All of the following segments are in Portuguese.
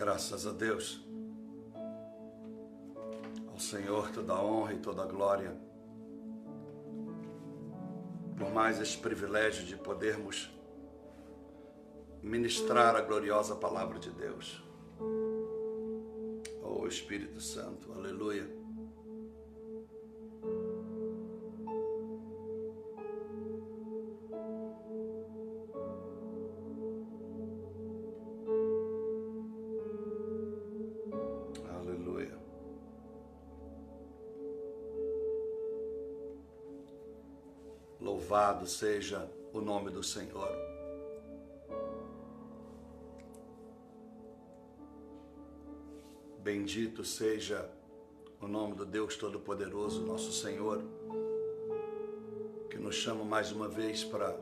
Graças a Deus, ao Senhor toda a honra e toda a glória, por mais esse privilégio de podermos ministrar a gloriosa palavra de Deus. Oh Espírito Santo, aleluia. Aleluia. Louvado seja o nome do Senhor. Bendito seja o nome do Deus Todo-Poderoso, nosso Senhor, que nos chama mais uma vez para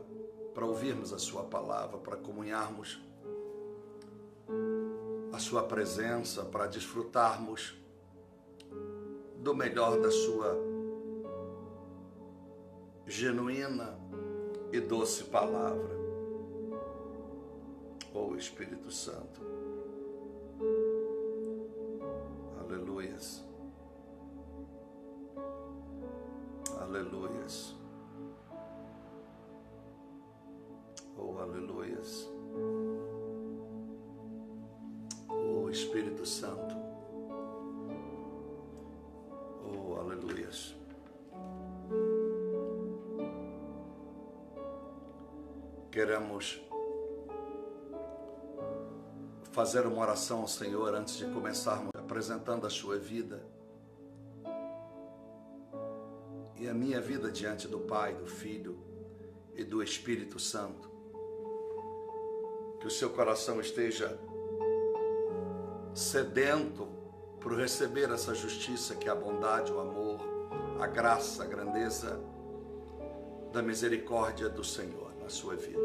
ouvirmos a sua palavra, para comunharmos a sua presença, para desfrutarmos do melhor da sua genuína e doce palavra. Oh Espírito Santo, aleluias, aleluias, oh aleluias, oh Espírito Santo, oh aleluias. Queremos fazer uma oração ao Senhor antes de começarmos apresentando a sua vida e a minha vida diante do Pai, do Filho e do Espírito Santo. Que o seu coração esteja sedento por receber essa justiça que é a bondade, o amor, a graça, a grandeza da misericórdia do Senhor na sua vida.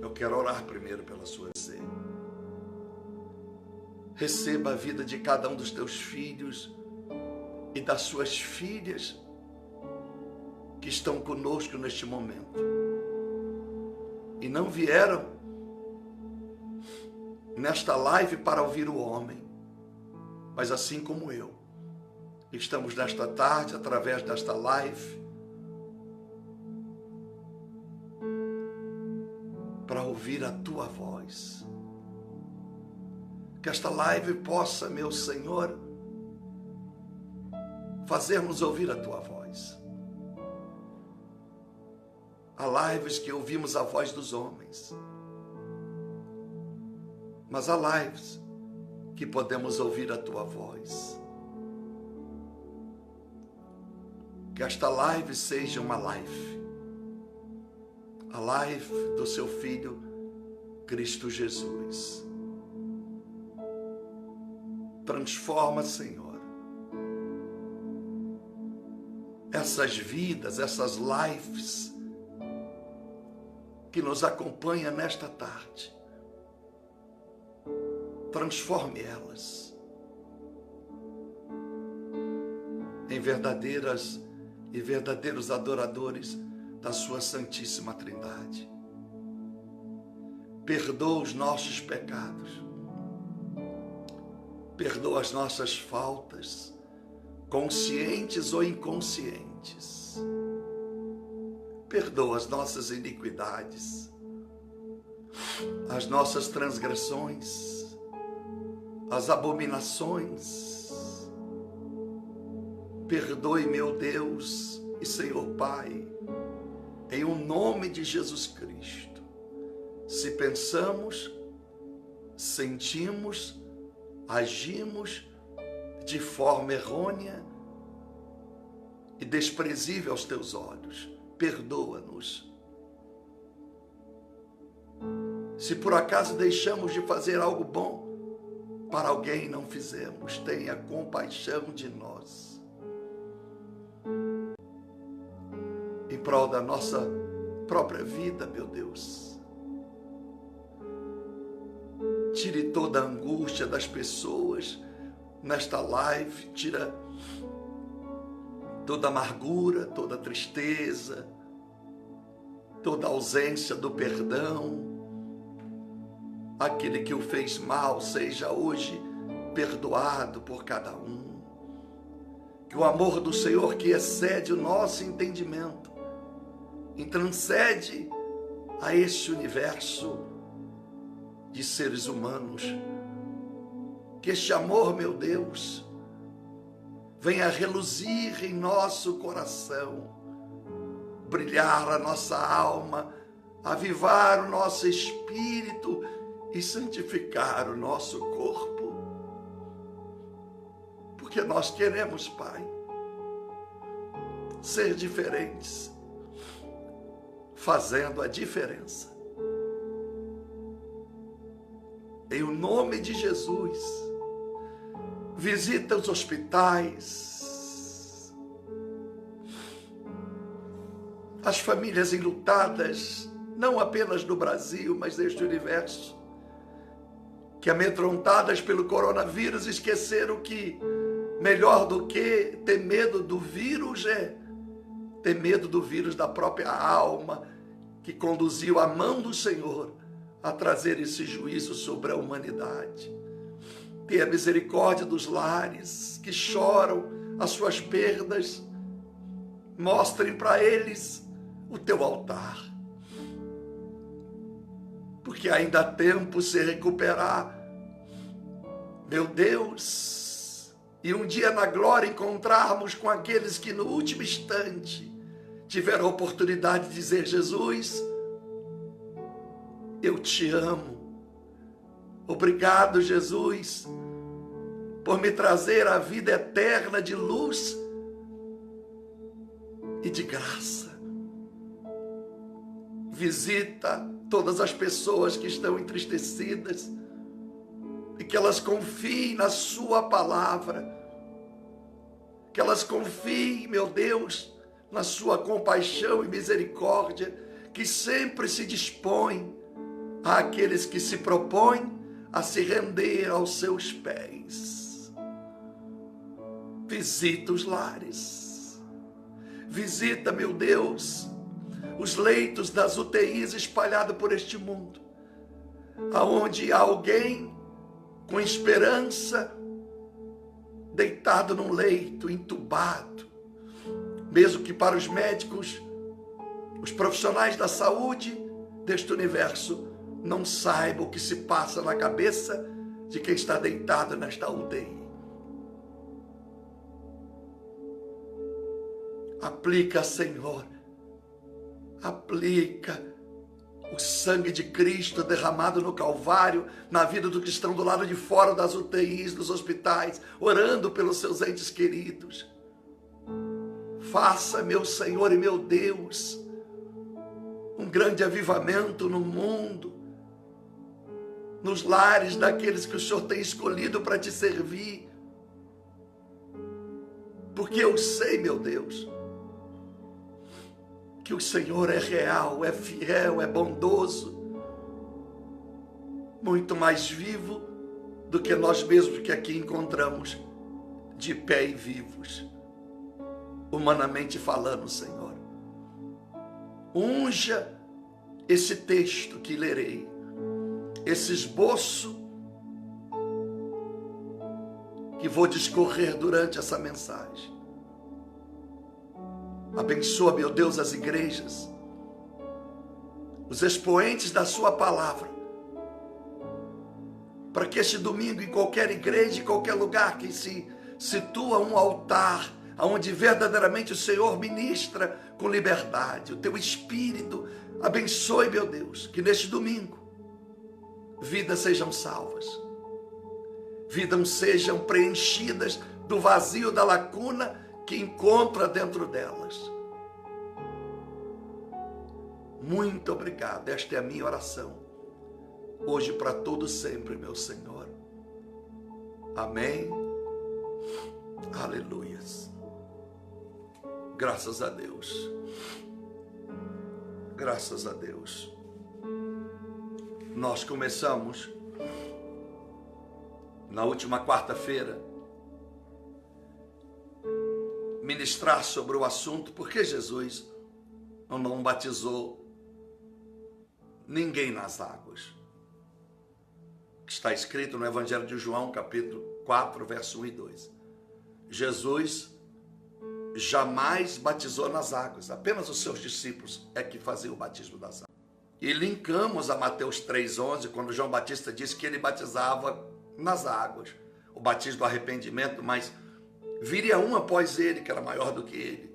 Eu quero orar primeiro pela sua vida. Receba a vida de cada um dos teus filhos e das suas filhas que estão conosco neste momento e não vieram nesta live para ouvir o homem, mas assim como eu, estamos nesta tarde, através desta live, para ouvir a tua voz. Que esta live possa, meu Senhor, fazermos ouvir a tua voz. Há lives que ouvimos a voz dos homens, mas há lives que podemos ouvir a tua voz. Que esta live seja uma live, a live do seu Filho Cristo Jesus. Transforma, Senhor, essas vidas, essas lives que nos acompanham nesta tarde. Transforme elas em verdadeiras e verdadeiros adoradores da sua Santíssima Trindade. Perdoa os nossos pecados. Perdoa as nossas faltas, conscientes ou inconscientes. Perdoa as nossas iniquidades, as nossas transgressões, as abominações. Perdoe, meu Deus e Senhor Pai, em o nome de Jesus Cristo, se pensamos, sentimos, agimos de forma errônea e desprezível aos teus olhos. Perdoa-nos. Se por acaso deixamos de fazer algo bom para alguém e não fizemos, tenha compaixão de nós. Em prol da nossa própria vida, meu Deus. Tire toda a angústia das pessoas nesta live, tira toda a amargura, toda a tristeza, toda a ausência do perdão, aquele que o fez mal seja hoje perdoado por cada um. Que o amor do Senhor, que excede o nosso entendimento e transcende a este universo de seres humanos, que este amor, meu Deus, venha reluzir em nosso coração, brilhar a nossa alma, avivar o nosso espírito e santificar o nosso corpo. Porque nós queremos, Pai, ser diferentes, fazendo a diferença. Em o nome de Jesus, visita os hospitais, as famílias enlutadas, não apenas no Brasil, mas neste universo, que amedrontadas pelo coronavírus esqueceram que melhor do que ter medo do vírus é ter medo do vírus da própria alma, que conduziu a mão do Senhor a trazer esse juízo sobre a humanidade. Tenha misericórdia dos lares que choram as suas perdas. Mostrem para eles o teu altar. Porque ainda há tempo se recuperar. Meu Deus, e um dia na glória encontrarmos com aqueles que no último instante tiveram a oportunidade de dizer: Jesus, eu te amo. Obrigado, Jesus, por me trazer a vida eterna de luz e de graça. Visita todas as pessoas que estão entristecidas e que elas confiem na sua palavra, que elas confiem, meu Deus, na sua compaixão e misericórdia, que sempre se dispõe àqueles que se propõem a se render aos seus pés. Visita os lares. Visita, meu Deus, os leitos das UTIs espalhados por este mundo, aonde há alguém com esperança, deitado num leito, entubado, mesmo que para os médicos, os profissionais da saúde deste universo, não saibam o que se passa na cabeça de quem está deitado nesta UTI. Aplica, Senhor, aplica o sangue de Cristo derramado no Calvário na vida dos que estão do lado de fora das UTIs, dos hospitais, orando pelos seus entes queridos. Faça, meu Senhor e meu Deus, um grande avivamento no mundo, nos lares daqueles que o Senhor tem escolhido para te servir. Porque eu sei, meu Deus, que o Senhor é real, é fiel, é bondoso, muito mais vivo do que nós mesmos que aqui encontramos, de pé e vivos, humanamente falando, Senhor. Unja esse texto que lerei, esse esboço que vou discorrer durante essa mensagem. Abençoa, meu Deus, as igrejas, os expoentes da sua palavra, para que este domingo, em qualquer igreja, em qualquer lugar que se situa um altar, onde verdadeiramente o Senhor ministra com liberdade, o teu Espírito abençoe, meu Deus, que neste domingo vidas sejam salvas, vidas sejam preenchidas do vazio, da lacuna que encontra dentro delas. Muito obrigado, esta é a minha oração, hoje para todo sempre, meu Senhor. Amém. Aleluias. Graças a Deus. Graças a Deus. Nós começamos na última quarta-feira ministrar sobre o assunto por que Jesus não batizou ninguém nas águas. Está escrito no Evangelho de João, capítulo 4, verso 1 e 2. Jesus jamais batizou nas águas, apenas os seus discípulos é que faziam o batismo das águas. E linkamos a Mateus 3,11, quando João Batista disse que ele batizava nas águas, o batismo do arrependimento, mas viria um após ele, que era maior do que ele,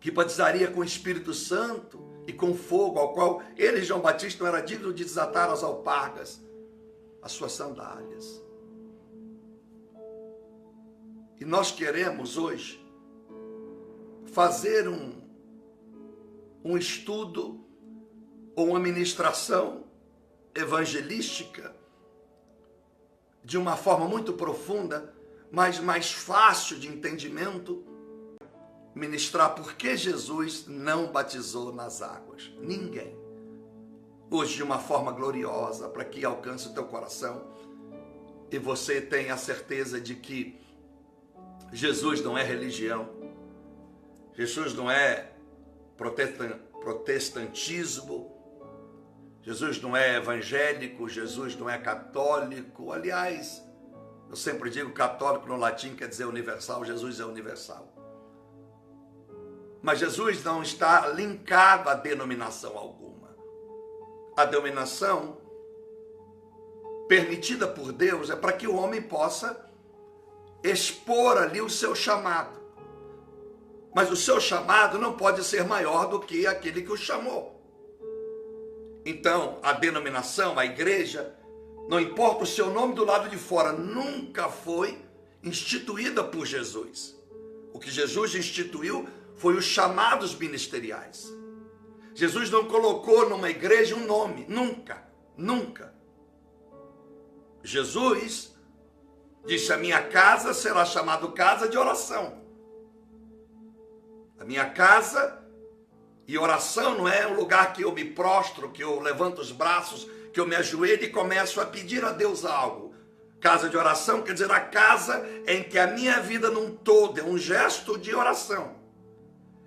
que batizaria com o Espírito Santo e com fogo, ao qual ele, João Batista, não era digno de desatar as alpargas, as suas sandálias. E nós queremos hoje fazer um estudo ou uma ministração evangelística de uma forma muito profunda, mas mais fácil de entendimento, ministrar por que Jesus não batizou nas águas. Ninguém. Hoje de uma forma gloriosa, para que alcance o teu coração e você tenha a certeza de que Jesus não é religião, Jesus não é protestantismo, Jesus não é evangélico, Jesus não é católico. Aliás, eu sempre digo católico no latim quer dizer universal, Jesus é universal. Mas Jesus não está linkado a denominação alguma. A denominação permitida por Deus é para que o homem possa expor ali o seu chamado. Mas o seu chamado não pode ser maior do que aquele que o chamou. Então, a denominação, a igreja, não importa o seu nome do lado de fora, nunca foi instituída por Jesus. O que Jesus instituiu foi os chamados ministeriais. Jesus não colocou numa igreja um nome, nunca, nunca. Jesus disse: a minha casa será chamada casa de oração. A minha casa, e oração não é um lugar que eu me prostro, que eu levanto os braços, que eu me ajoelho e começo a pedir a Deus algo. Casa de oração quer dizer a casa em que a minha vida num todo é um gesto de oração.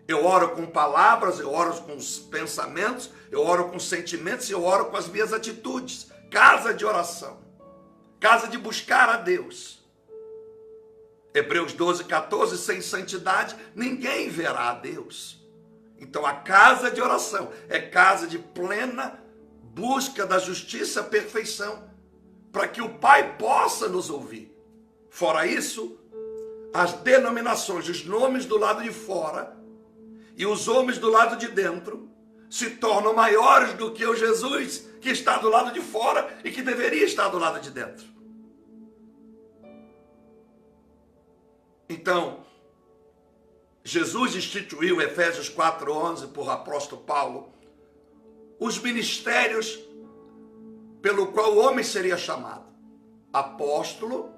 Eu oro com palavras, eu oro com os pensamentos, eu oro com sentimentos, eu oro com as minhas atitudes. Casa de oração. Casa de buscar a Deus. Hebreus 12:14, sem santidade ninguém verá a Deus. Então a casa de oração é casa de plena busca da justiça e perfeição, para que o Pai possa nos ouvir. Fora isso, as denominações, os nomes do lado de fora e os homens do lado de dentro se tornam maiores do que o Jesus que está do lado de fora e que deveria estar do lado de dentro. Então, Jesus instituiu, Efésios 4:11, por apóstolo Paulo, os ministérios pelo qual o homem seria chamado: apóstolo,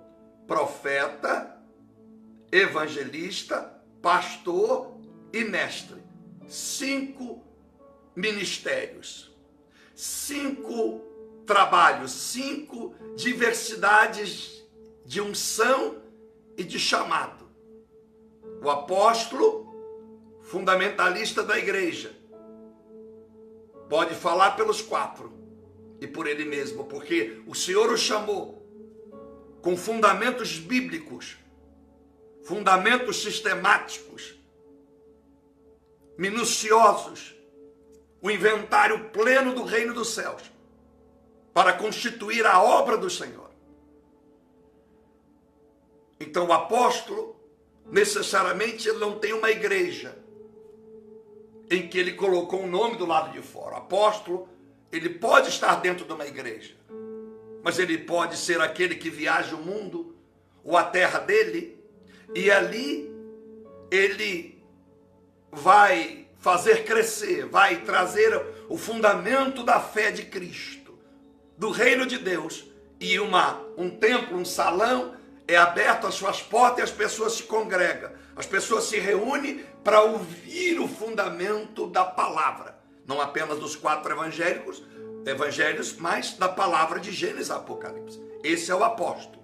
profeta, evangelista, pastor e mestre. 5 ministérios, 5 trabalhos, 5 diversidades de unção e de chamado. O apóstolo, fundamentalista da igreja, pode falar pelos 4 e por ele mesmo, porque o Senhor o chamou com fundamentos bíblicos, fundamentos sistemáticos, minuciosos, o inventário pleno do reino dos céus, para constituir a obra do Senhor. Então o apóstolo, necessariamente, ele não tem uma igreja em que ele colocou um nome do lado de fora. O apóstolo, ele pode estar dentro de uma igreja, mas ele pode ser aquele que viaja o mundo ou a terra dele, e ali ele vai fazer crescer, vai trazer o fundamento da fé de Cristo, do reino de Deus, e um templo, um salão é aberto às suas portas e as pessoas se congregam. As pessoas se reúnem para ouvir o fundamento da palavra. Não apenas dos 4 evangelhos, mas da palavra de Gênesis a Apocalipse. Esse é o apóstolo.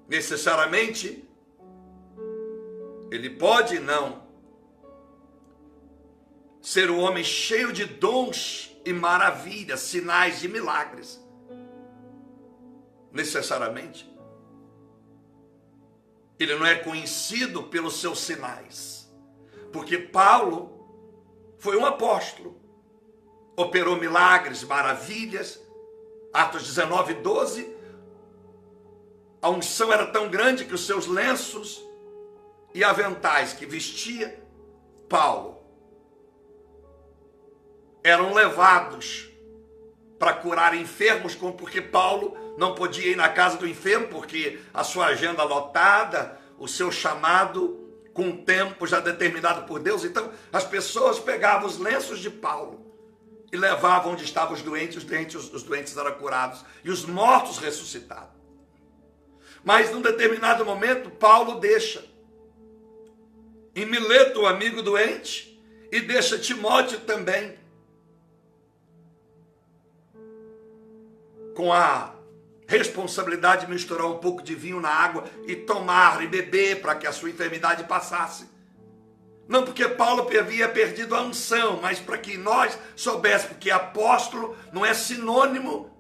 Necessariamente, ele pode não ser um homem cheio de dons e maravilhas, sinais e milagres. Necessariamente. Ele não é conhecido pelos seus sinais, porque Paulo foi um apóstolo, operou milagres, maravilhas. Atos 19, 12, a unção era tão grande que os seus lenços e aventais que vestia Paulo eram levados para curar enfermos, porque Paulo não podia ir na casa do enfermo, porque a sua agenda lotada, o seu chamado com um tempo já determinado por Deus. Então as pessoas pegavam os lenços de Paulo e levavam onde estavam os doentes eram curados e os mortos ressuscitados. Mas num determinado momento Paulo deixa em Mileto o amigo doente e deixa Timóteo também, com a responsabilidade de misturar um pouco de vinho na água e tomar e beber para que a sua enfermidade passasse. Não porque Paulo havia perdido a unção, mas para que nós soubéssemos que apóstolo não é sinônimo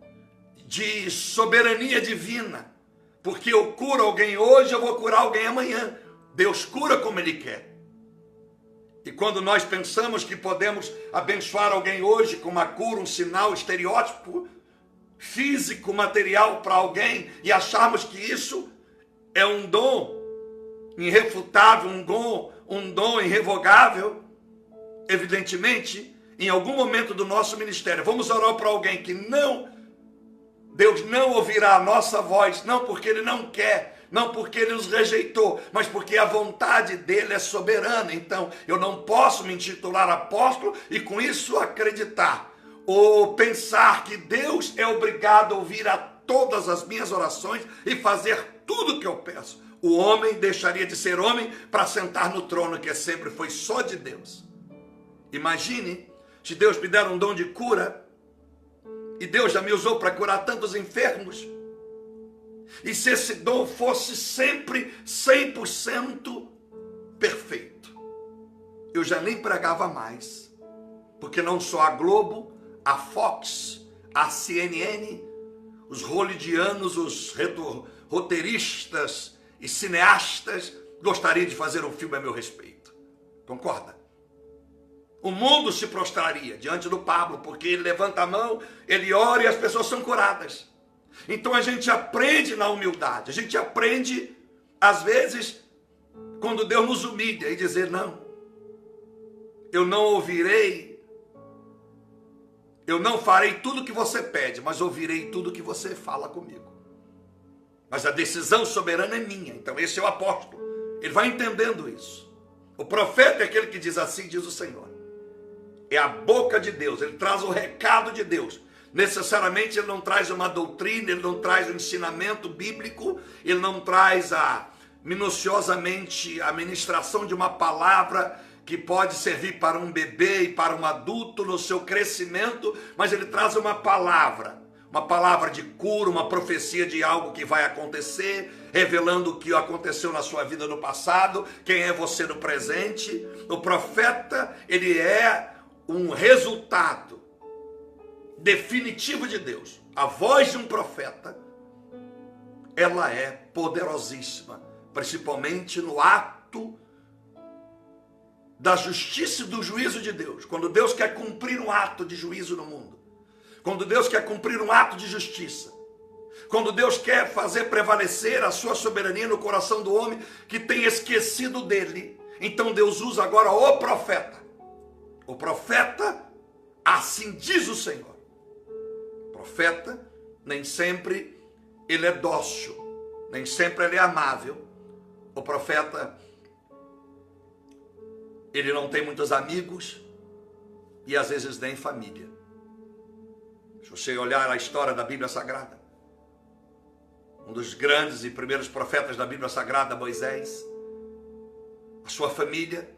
de soberania divina. Porque eu curo alguém hoje, eu vou curar alguém amanhã. Deus cura como Ele quer. E quando nós pensamos que podemos abençoar alguém hoje com uma cura, um sinal, estereótipo físico, material para alguém, e acharmos que isso é um dom irrefutável, um dom irrevogável, evidentemente, em algum momento do nosso ministério, vamos orar para alguém que Deus não ouvirá a nossa voz, não porque Ele não quer, não porque Ele nos rejeitou, mas porque a vontade dEle é soberana. Então, eu não posso me intitular apóstolo e com isso acreditar ou pensar que Deus é obrigado a ouvir a todas as minhas orações e fazer tudo o que eu peço. O homem deixaria de ser homem para sentar no trono que sempre foi só de Deus. Imagine se Deus me der um dom de cura, e Deus já me usou para curar tantos enfermos, e se esse dom fosse sempre 100% perfeito, eu já nem pregava mais, porque não só a Globo, a Fox, a CNN, os hollywoodianos, os roteiristas e cineastas gostariam de fazer um filme a meu respeito. Concorda? O mundo se prostraria diante do Pablo, porque ele levanta a mão, ele ora e as pessoas são curadas. Então a gente aprende na humildade, a gente aprende, às vezes, quando Deus nos humilha e dizer, não, eu não ouvirei, eu não farei tudo que você pede, mas ouvirei tudo que você fala comigo. Mas a decisão soberana é minha. Então esse é o apóstolo. Ele vai entendendo isso. O profeta é aquele que diz assim, diz o Senhor. É a boca de Deus. Ele traz o recado de Deus. Necessariamente ele não traz uma doutrina, ele não traz um ensinamento bíblico, ele não traz minuciosamente a ministração de uma palavra que pode servir para um bebê e para um adulto no seu crescimento, mas ele traz uma palavra de cura, uma profecia de algo que vai acontecer, revelando o que aconteceu na sua vida no passado, quem é você no presente. O profeta, ele é um resultado definitivo de Deus. A voz de um profeta, ela é poderosíssima, principalmente no ato da justiça e do juízo de Deus. Quando Deus quer cumprir um ato de juízo no mundo, quando Deus quer cumprir um ato de justiça, quando Deus quer fazer prevalecer a sua soberania no coração do homem que tem esquecido dele, então Deus usa agora o profeta. O profeta, assim diz o Senhor. O profeta, nem sempre ele é dócil, nem sempre ele é amável. O profeta, ele não tem muitos amigos e às vezes nem família. Se você olhar a história da Bíblia Sagrada, um dos grandes e primeiros profetas da Bíblia Sagrada, Moisés, a sua família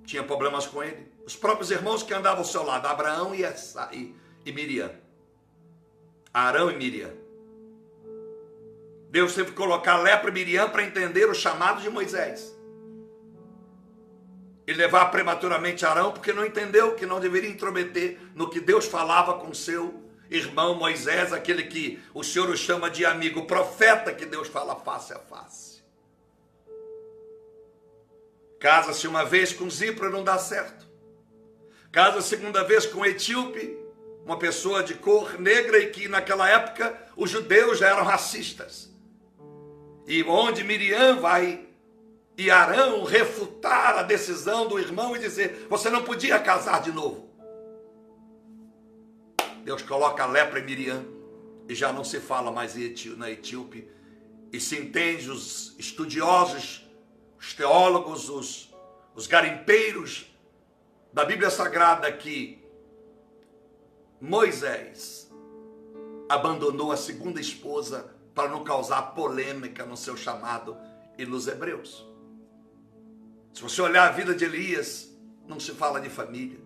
tinha problemas com ele. Os próprios irmãos que andavam ao seu lado, Abraão e Miriam. Arão e Miriam. Deus teve que colocar lepra e Miriam para entender o chamado de Moisés. e levar prematuramente Arão, porque não entendeu que não deveria intrometer no que Deus falava com seu irmão Moisés, aquele que o Senhor o chama de amigo, o profeta que Deus fala face a face. Casa-se uma vez com Zípora, não dá certo. Casa a segunda vez com Etíope, uma pessoa de cor negra, e que naquela época os judeus já eram racistas. E onde Miriam vai e Arão refutar a decisão do irmão e dizer, você não podia casar de novo. Deus coloca a lepra em Miriam e já não se fala mais na Etíope. E se entende, os estudiosos, os teólogos, os garimpeiros da Bíblia Sagrada, que Moisés abandonou a segunda esposa para não causar polêmica no seu chamado e nos hebreus. Se você olhar a vida de Elias, não se fala de família.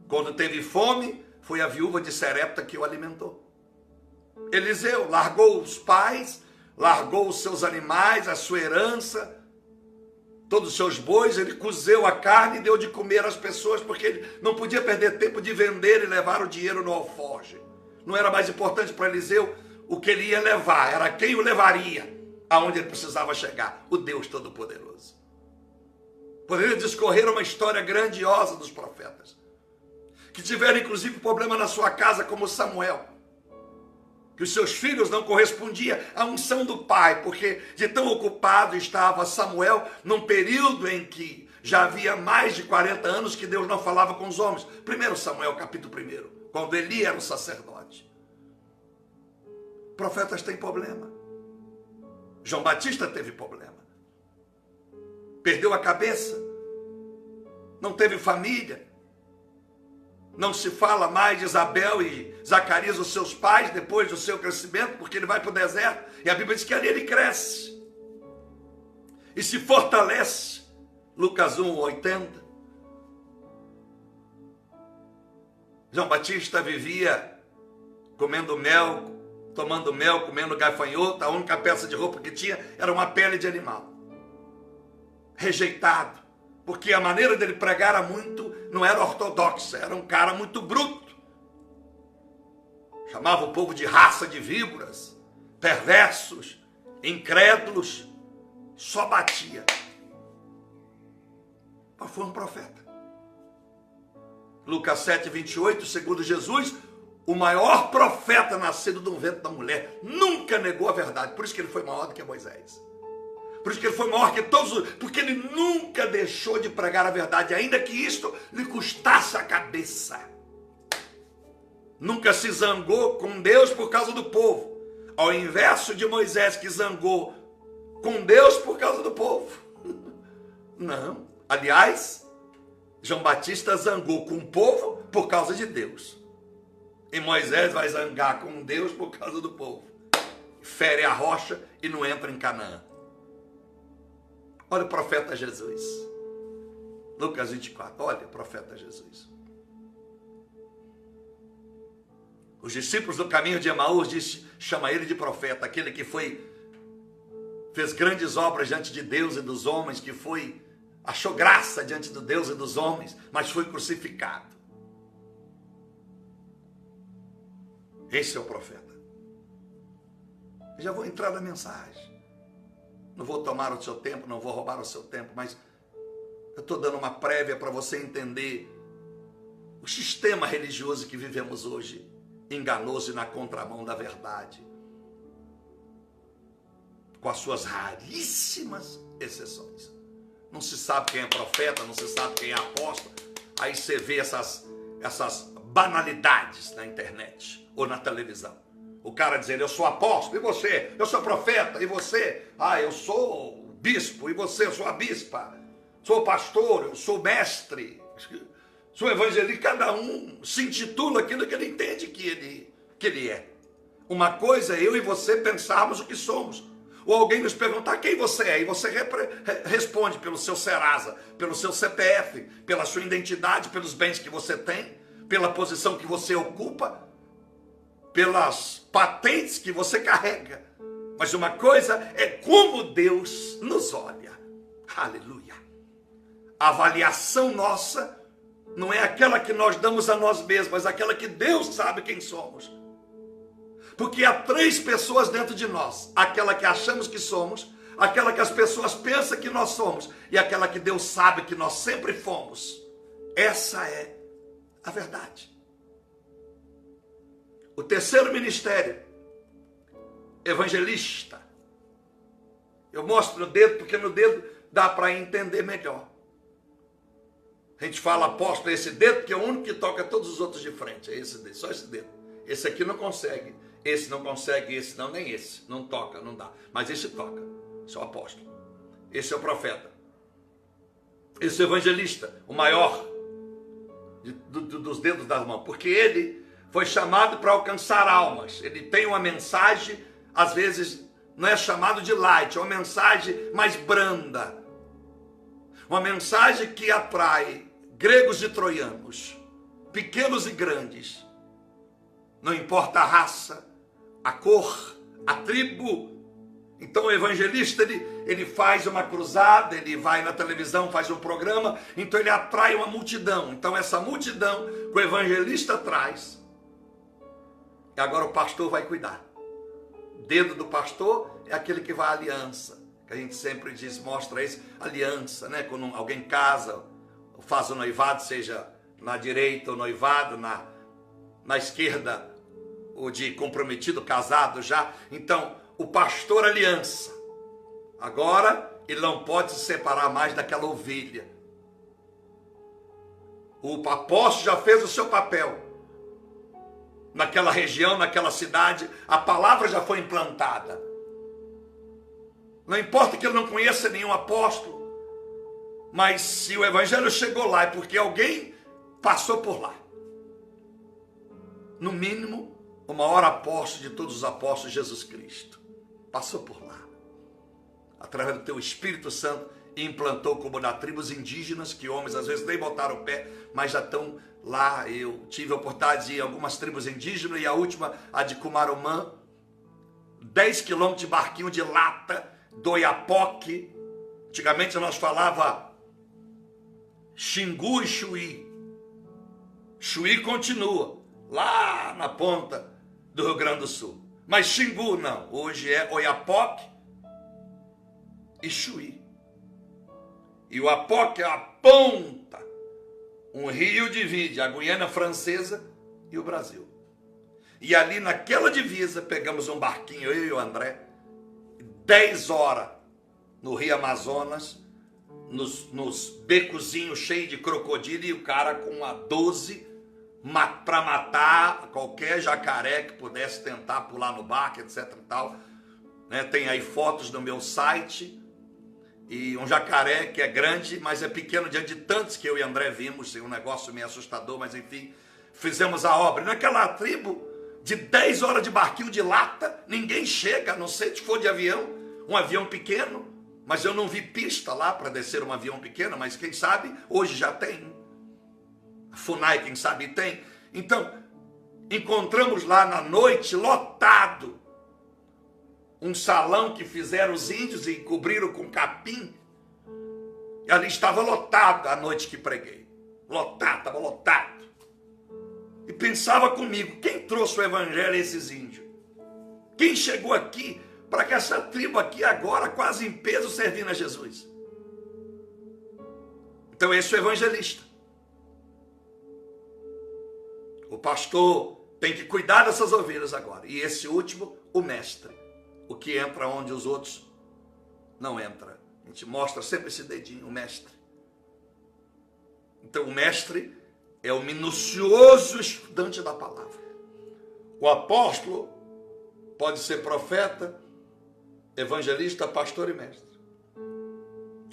Quando teve fome, foi a viúva de Serepta que o alimentou. Eliseu largou os pais, largou os seus animais, a sua herança, todos os seus bois, ele cozeu a carne e deu de comer às pessoas, porque ele não podia perder tempo de vender e levar o dinheiro no alforje. Não era mais importante para Eliseu o que ele ia levar, era quem o levaria aonde ele precisava chegar, o Deus Todo-Poderoso. Poderia discorrer uma história grandiosa dos profetas, que tiveram inclusive problema na sua casa, como Samuel, que os seus filhos não correspondiam à unção do pai, porque de tão ocupado estava Samuel, num período em que já havia mais de 40 anos que Deus não falava com os homens. 1 Samuel capítulo 1, quando Eli era o sacerdote. Profetas têm problema. João Batista teve problema. Perdeu a cabeça. Não teve família. Não se fala mais de Isabel e Zacarias, os seus pais, depois do seu crescimento, porque ele vai para o deserto. E a Bíblia diz que ali ele cresce. E se fortalece. Lucas 1:80. João Batista vivia comendo mel, tomando mel, comendo gafanhoto. A única peça de roupa que tinha era uma pele de animal. Rejeitado. Porque a maneira dele pregar não era ortodoxa, era um cara muito bruto. Chamava o povo de raça de víboras, perversos, incrédulos, só batia. Mas foi um profeta. Lucas 7:28, segundo Jesus, o maior profeta nascido de um ventre da mulher, nunca negou a verdade. Por isso que ele foi maior do que Moisés. Por isso que ele foi maior que todos, porque ele nunca deixou de pregar a verdade, ainda que isto lhe custasse a cabeça. Nunca se zangou com Deus por causa do povo, ao inverso de Moisés, que zangou com Deus por causa do povo. Não. Aliás, João Batista zangou com o povo por causa de Deus. E Moisés vai zangar com Deus por causa do povo. Fere a rocha e não entra em Canaã. Olha o profeta Jesus. Lucas 24. Olha o profeta Jesus. Os discípulos do caminho de Emaús chama ele de profeta. Aquele que fez grandes obras diante de Deus e dos homens. Que achou graça diante de Deus e dos homens. Mas foi crucificado. Esse é o profeta. Eu já vou entrar na mensagem. Não vou tomar o seu tempo, não vou roubar o seu tempo, mas eu estou dando uma prévia para você entender o sistema religioso que vivemos hoje, enganoso e na contramão da verdade, com as suas raríssimas exceções. Não se sabe quem é profeta, não se sabe quem é apóstolo, aí você vê essas banalidades na internet ou na televisão. O cara dizendo, eu sou apóstolo, e você? Eu sou profeta, e você? Eu sou bispo, e você? Eu sou a bispa. Sou pastor, eu sou mestre. Sou evangelista. Cada um se intitula aquilo que ele entende que ele é. Uma coisa é eu e você pensarmos o que somos. Ou alguém nos perguntar quem você é, e você responde pelo seu Serasa, pelo seu CPF, pela sua identidade, pelos bens que você tem, pela posição que você ocupa, pelas patentes que você carrega. Mas uma coisa é como Deus nos olha. Aleluia. A avaliação nossa não é aquela que nós damos a nós mesmos, mas aquela que Deus sabe quem somos. Porque há 3 pessoas dentro de nós: aquela que achamos que somos, aquela que as pessoas pensam que nós somos e aquela que Deus sabe que nós sempre fomos. Essa é a verdade. O terceiro ministério, evangelista. Eu mostro no dedo porque no dedo dá para entender melhor. A gente fala apóstolo, esse dedo, porque é o único que toca todos os outros de frente. É esse dedo, só esse dedo. Esse aqui não consegue, esse não consegue, esse não, nem esse. Não toca, não dá. Mas esse toca. Esse é o apóstolo. Esse é o profeta. Esse é o evangelista, o maior dos dedos das mãos. Porque ele foi chamado para alcançar almas. Ele tem uma mensagem, às vezes não é chamado de light, é uma mensagem mais branda. Uma mensagem que atrai gregos e troianos, pequenos e grandes. Não importa a raça, a cor, a tribo. Então o evangelista, ele faz uma cruzada, ele vai na televisão, faz um programa, então ele atrai uma multidão. Então essa multidão que o evangelista traz, e agora o pastor vai cuidar. O dedo do pastor é aquele que vai à aliança, que a gente sempre diz, mostra isso, aliança, né? Quando alguém casa, faz o noivado, seja na direita o noivado, na esquerda o de comprometido, casado já. Então, o pastor aliança. Agora, ele não pode se separar mais daquela ovelha. O apóstolo já fez o seu papel. Naquela região, naquela cidade, a palavra já foi implantada. Não importa que ele não conheça nenhum apóstolo, mas se o evangelho chegou lá é porque alguém passou por lá. No mínimo, o maior apóstolo de todos os apóstolos, Jesus Cristo, passou por lá. Através do teu Espírito Santo, implantou como na tribos indígenas, que homens às vezes nem botaram o pé, mas já estão lá. Eu tive a oportunidade de ir em algumas tribos indígenas, e a última, a de Cumarumã, 10 quilômetros de barquinho de lata, do Oiapoque. Antigamente nós falava Xingu e Chuí. Chuí continua, lá na ponta do Rio Grande do Sul. Mas Xingu não, hoje é Oiapoque e Chuí. E o Oiapoque é a ponta. Um rio divide a Guiana Francesa e o Brasil. E ali naquela divisa pegamos um barquinho, eu e o André, 10 horas no Rio Amazonas, nos becozinhos cheios de crocodilo, e o cara com a 12 para matar qualquer jacaré que pudesse tentar pular no barco, etc e tal. Né? Tem aí fotos no meu site. E um jacaré que é grande, mas é pequeno diante de tantos que eu e André vimos. Um negócio meio assustador, mas enfim, fizemos a obra. Naquela tribo, de 10 horas de barquinho de lata, ninguém chega, a não ser se for de avião, um avião pequeno. Mas eu não vi pista lá para descer um avião pequeno, mas quem sabe hoje já tem. A FUNAI, quem sabe, tem. Então, encontramos lá na noite, lotado, um salão que fizeram os índios e cobriram com capim. E ali estava lotado a noite que preguei. Lotado, estava lotado. E pensava comigo, quem trouxe o evangelho a esses índios? Quem chegou aqui para que essa tribo aqui agora, quase em peso, servindo a Jesus? Então esse é o evangelista. O pastor tem que cuidar dessas ovelhas agora. E esse último, o mestre. O que entra onde os outros não entram. A gente mostra sempre esse dedinho, o mestre. Então o mestre é o minucioso estudante da palavra. O apóstolo pode ser profeta, evangelista, pastor e mestre.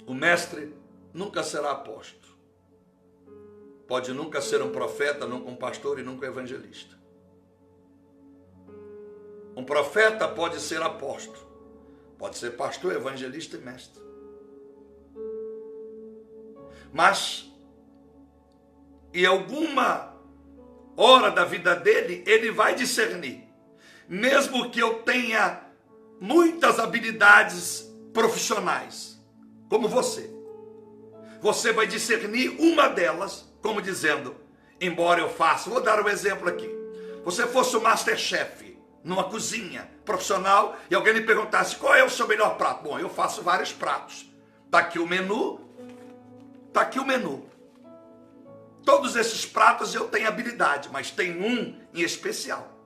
O mestre nunca será apóstolo. Pode nunca ser um profeta, nunca um pastor e nunca um evangelista. Um profeta pode ser apóstolo, pode ser pastor, evangelista e mestre. Mas, em alguma hora da vida dele, ele vai discernir. Mesmo que eu tenha muitas habilidades profissionais, como você, você vai discernir uma delas, como dizendo, embora eu faça, vou dar um exemplo aqui. Você fosse o Masterchef, numa cozinha profissional, e alguém lhe perguntasse, qual é o seu melhor prato? Bom, eu faço vários pratos. Está aqui o menu, está aqui o menu. Todos esses pratos eu tenho habilidade, mas tem um em especial.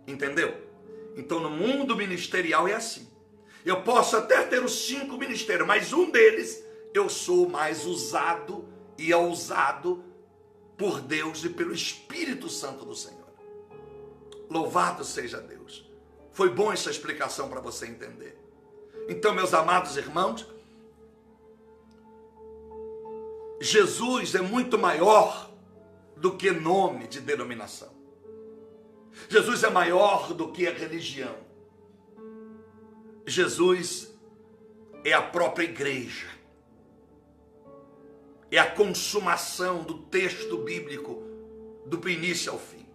Entendeu? Então no mundo ministerial é assim. Eu posso até ter os 5 ministérios, mas um deles eu sou mais usado e é usado por Deus e pelo Espírito Santo do Senhor. Louvado seja Deus. Foi bom essa explicação para você entender. Então, meus amados irmãos, Jesus é muito maior do que nome de denominação. Jesus é maior do que a religião. Jesus é a própria igreja. É a consumação do texto bíblico do início ao fim.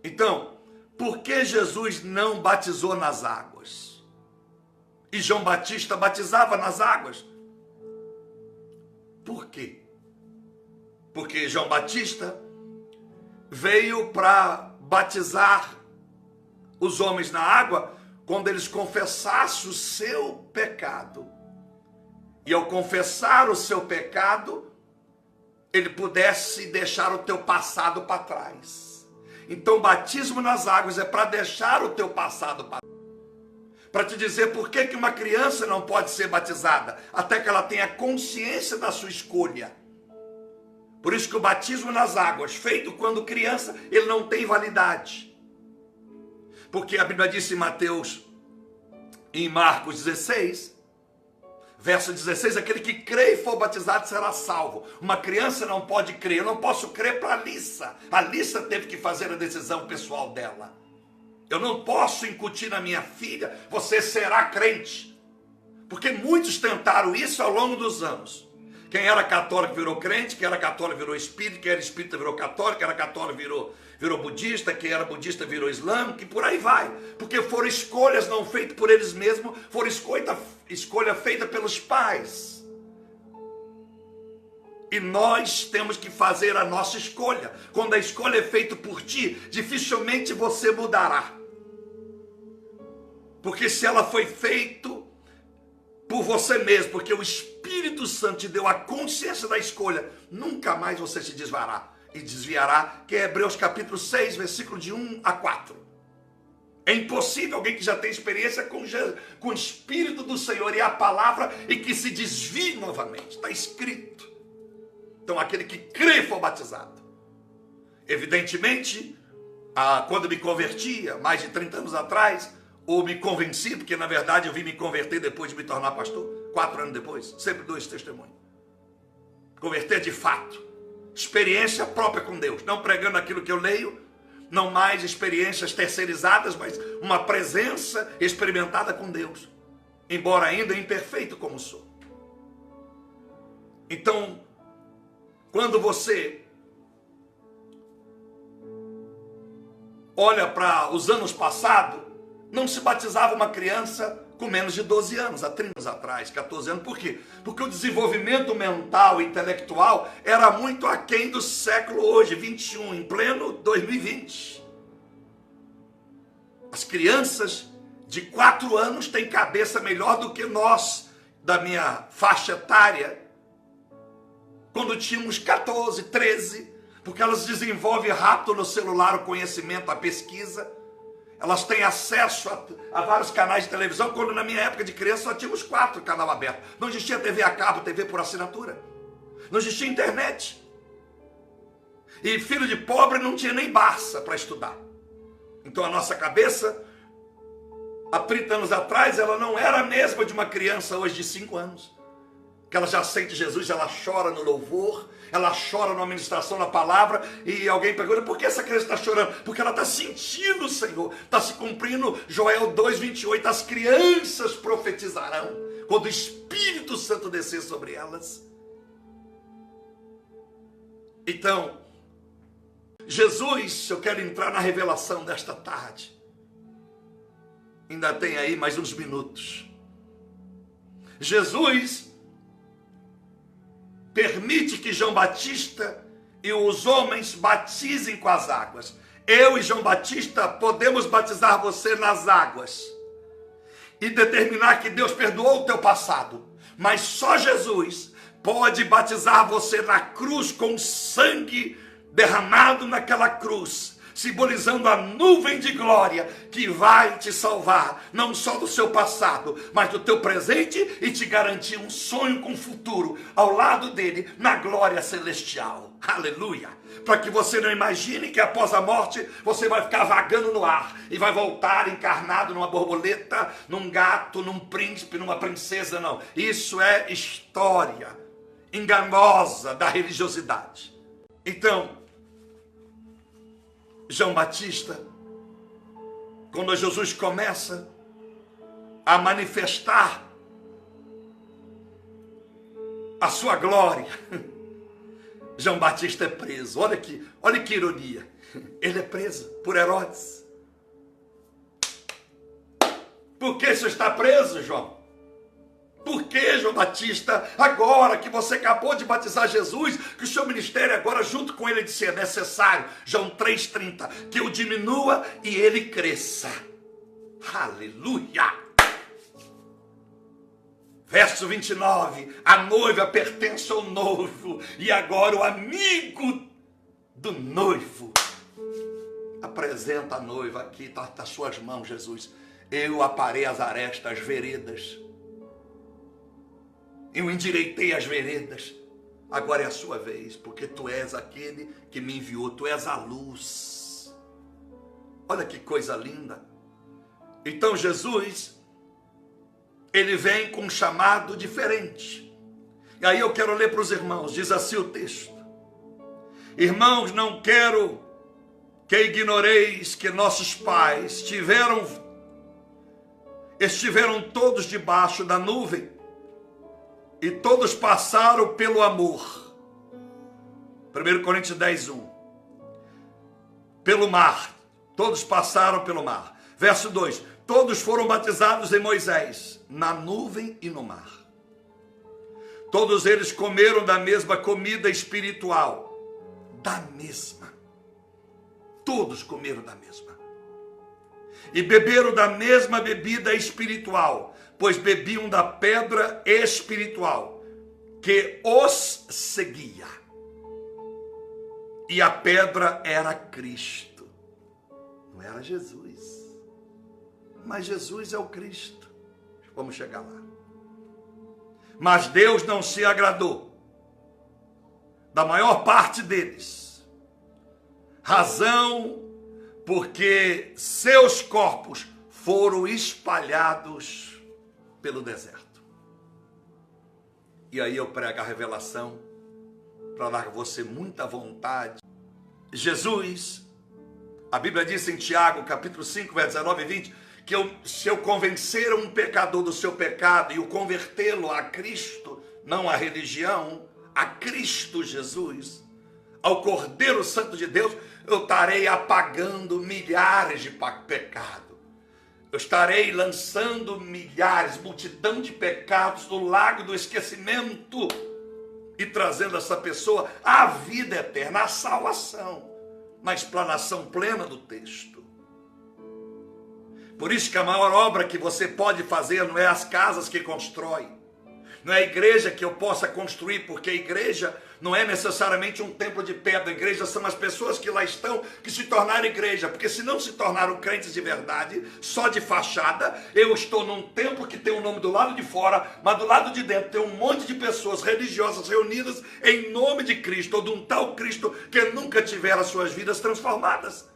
Então, por que Jesus não batizou nas águas? E João Batista batizava nas águas? Por quê? Porque João Batista veio para batizar os homens na água quando eles confessassem o seu pecado. E ao confessar o seu pecado, ele pudesse deixar o teu passado para trás. Então o batismo nas águas é para deixar o teu passado para trás. Para te dizer por que uma criança não pode ser batizada, até que ela tenha consciência da sua escolha. Por isso que o batismo nas águas, feito quando criança, ele não tem validade. Porque a Bíblia diz em Mateus, em Marcos 16, verso 16, aquele que crê e for batizado será salvo. Uma criança não pode crer, eu não posso crer para a Alissa. A Alissa teve que fazer a decisão pessoal dela. Eu não posso incutir na minha filha, você será crente. Porque muitos tentaram isso ao longo dos anos. Quem era católico virou crente, quem era católico virou espírita, quem era espírita virou católico, quem era católico virou budista, quem era budista virou islâmico, e por aí vai. Porque foram escolhas não feitas por eles mesmos, foram escolha feita pelos pais. E nós temos que fazer a nossa escolha. Quando a escolha é feita por ti, dificilmente você mudará. Porque se ela foi feita por você mesmo, porque o Espírito Santo te deu a consciência da escolha, nunca mais você se desviará, que é Hebreus capítulo 6, versículo de 1 a 4. É impossível alguém que já tem experiência com o Espírito do Senhor e a palavra e que se desvie novamente. Está escrito. Então aquele que crê for batizado. Evidentemente, quando me convertia, mais de 30 anos atrás, ou me convenci, porque na verdade eu vim me converter depois de me tornar pastor, 4 anos depois, sempre 2 testemunhos. Converter de fato, experiência própria com Deus, não pregando aquilo que eu leio, não mais experiências terceirizadas, mas uma presença experimentada com Deus, embora ainda imperfeito como sou. Então, quando você olha para os anos passados, não se batizava uma criança com menos de 12 anos, há 30 anos atrás, 14 anos. Por quê? Porque o desenvolvimento mental e intelectual era muito aquém do século hoje, 21, em pleno 2020. As crianças de 4 anos têm cabeça melhor do que nós, da minha faixa etária, quando tínhamos 14, 13, porque elas desenvolvem rápido no celular o conhecimento, a pesquisa. Elas têm acesso a vários canais de televisão, quando na minha época de criança só tínhamos 4 canais abertos. Não existia TV a cabo, TV por assinatura. Não existia internet. E filho de pobre não tinha nem Barça para estudar. Então a nossa cabeça, há 30 anos atrás, ela não era a mesma de uma criança hoje de 5 anos. Que ela já sente Jesus, ela chora no louvor, ela chora na ministração da palavra, e alguém pergunta, por que essa criança está chorando? Porque ela está sentindo o Senhor, está se cumprindo Joel 2,28, as crianças profetizarão, quando o Espírito Santo descer sobre elas. Então, Jesus, eu quero entrar na revelação desta tarde, ainda tem aí mais uns minutos. Jesus permite que João Batista e os homens batizem com as águas. Eu e João Batista podemos batizar você nas águas e determinar que Deus perdoou o teu passado, mas só Jesus pode batizar você na cruz com sangue derramado naquela cruz, simbolizando a nuvem de glória que vai te salvar, não só do seu passado, mas do teu presente, e te garantir um sonho com o futuro ao lado dele na glória celestial. Aleluia! Para que você não imagine que após a morte você vai ficar vagando no ar e vai voltar encarnado numa borboleta, num gato, num príncipe, numa princesa. Não, isso é história enganosa da religiosidade. Então, João Batista, quando Jesus começa a manifestar a sua glória, João Batista é preso. Olha que ironia. Ele é preso por Herodes. Por que você está preso, João? Por que, João Batista, agora que você acabou de batizar Jesus, que o seu ministério agora junto com ele disse, é necessário, João 3,30, que eu diminua e ele cresça. Aleluia! Verso 29, a noiva pertence ao noivo, e agora o amigo do noivo apresenta a noiva aqui, está nas suas mãos, Jesus. Eu aparei as arestas, as veredas. Eu endireitei as veredas. Agora é a sua vez, porque tu és aquele que me enviou, tu és a luz. Olha que coisa linda. Então Jesus, ele vem com um chamado diferente. E aí eu quero ler para os irmãos, diz assim o texto. Irmãos, não quero que ignoreis que nossos pais estiveram todos debaixo da nuvem, e todos passaram pelo amor. 1 Coríntios 10:1. Pelo mar. Todos passaram pelo mar. Verso 2. Todos foram batizados em Moisés, na nuvem e no mar. Todos eles comeram da mesma comida espiritual. Da mesma. Todos comeram da mesma. E beberam da mesma bebida espiritual, pois bebiam da pedra espiritual que os seguia. E a pedra era Cristo. Não era Jesus. Mas Jesus é o Cristo. Vamos chegar lá. Mas Deus não se agradou da maior parte deles. Razão porque seus corpos foram espalhados pelo deserto. E aí eu prego a revelação para dar a você muita vontade. Jesus, a Bíblia diz em Tiago, capítulo 5, versos 19 e 20, que se eu convencer um pecador do seu pecado e o convertê-lo a Cristo, não a religião, a Cristo Jesus, ao Cordeiro Santo de Deus, eu estarei apagando milhares de pecados. Eu estarei lançando milhares, multidão de pecados no lago do esquecimento e trazendo essa pessoa à vida eterna, à salvação, na explanação plena do texto. Por isso que a maior obra que você pode fazer não é as casas que constrói, não é a igreja que eu possa construir, porque a igreja não é necessariamente um templo de pedra. A igreja são as pessoas que lá estão, que se tornaram igreja, porque se não se tornaram crentes de verdade, só de fachada, eu estou num templo que tem um nome do lado de fora, mas do lado de dentro tem um monte de pessoas religiosas reunidas em nome de Cristo, ou de um tal Cristo que nunca tiveram as suas vidas transformadas.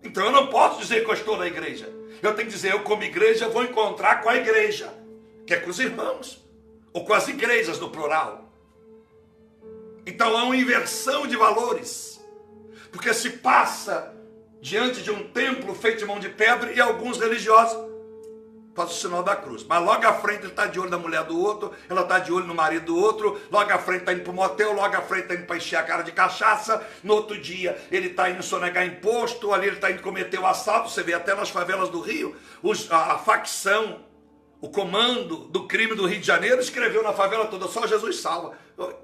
Então eu não posso dizer que eu estou na igreja. Eu tenho que dizer, eu como igreja vou encontrar com a igreja, que é com os irmãos, ou com as igrejas no plural. Então há uma inversão de valores, porque se passa diante de um templo feito de mão de pedra e alguns religiosos fazem o sinal da cruz, mas logo à frente ele está de olho na mulher do outro, ela está de olho no marido do outro, logo à frente está indo para o motel, logo à frente está indo para encher a cara de cachaça, no outro dia ele está indo sonegar imposto, ali ele está indo cometer o assalto. Você vê até nas favelas do Rio, a facção, o comando do crime do Rio de Janeiro, escreveu na favela toda, só Jesus salva.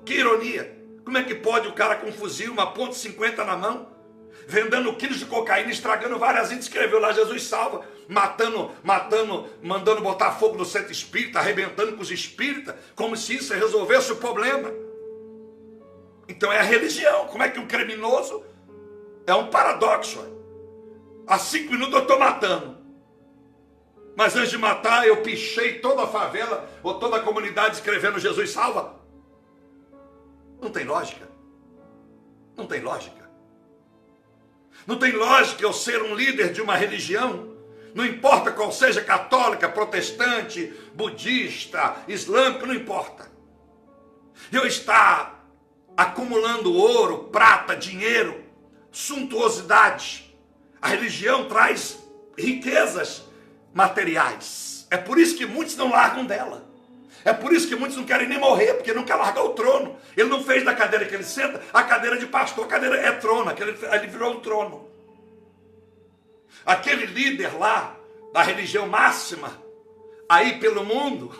Que ironia. Como é que pode o cara com um fuzil, uma .50 na mão, vendendo quilos de cocaína, estragando várias vidas, escreveu lá, Jesus salva, matando, mandando botar fogo no centro espírita, arrebentando com os espíritas, como se isso resolvesse o problema. Então é a religião. Como é que um criminoso é um paradoxo? Há 5 minutos eu estou matando, mas antes de matar eu pichei toda a favela ou toda a comunidade escrevendo Jesus salva. Não tem lógica. Não tem lógica. Não tem lógica eu ser um líder de uma religião, não importa qual seja, católica, protestante, budista, islâmica, não importa. Eu estar acumulando ouro, prata, dinheiro, suntuosidades. A religião traz riquezas materiais. É por isso que muitos não largam dela. É por isso que muitos não querem nem morrer, porque não quer largar o trono. Ele não fez da cadeira que ele senta a cadeira de pastor. A cadeira é trono, ele virou um trono. Aquele líder lá, da religião máxima, aí pelo mundo,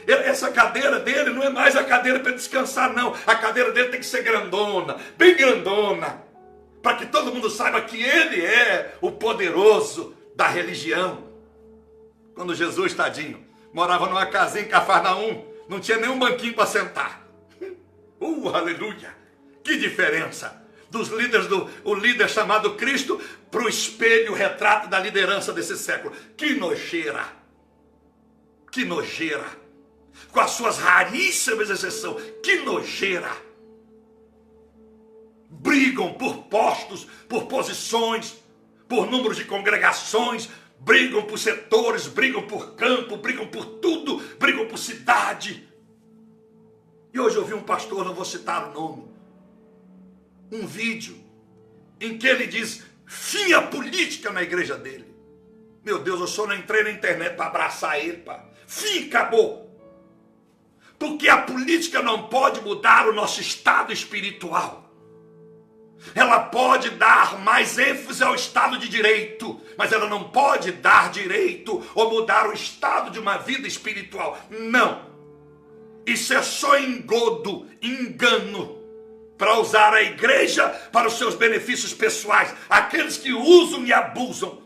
essa cadeira dele não é mais a cadeira para descansar, não. A cadeira dele tem que ser grandona, bem grandona, para que todo mundo saiba que ele é o poderoso da religião. Quando Jesus, tadinho, morava numa casinha em Cafarnaum, não tinha nenhum banquinho para sentar. Aleluia! Que diferença dos líderes, o líder chamado Cristo, para o espelho, o retrato da liderança desse século. Que nojeira! Que nojeira! Com as suas raríssimas exceções, que nojeira! Brigam por postos, por posições, por número de congregações, brigam por setores, brigam por campo, brigam por tudo, brigam por cidade. E hoje eu vi um pastor, não vou citar o nome, um vídeo em que ele diz, fim a política na igreja dele. Meu Deus, eu só não entrei na internet para abraçar ele, pá. Fim, acabou. Porque a política não pode mudar o nosso estado espiritual. Ela pode dar mais ênfase ao Estado de Direito, mas ela não pode dar direito ou mudar o estado de uma vida espiritual. Não. Isso é só engodo, engano, para usar a igreja para os seus benefícios pessoais. Aqueles que usam e abusam.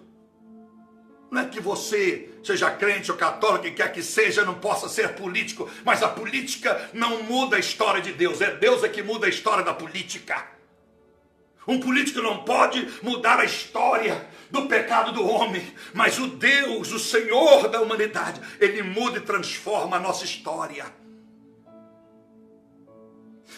Não é que você seja crente ou católico, que quer que seja, não possa ser político, mas a política não muda a história de Deus. É Deus que muda a história da política. Um político não pode mudar a história do pecado do homem, mas o Deus, o Senhor da humanidade, Ele muda e transforma a nossa história.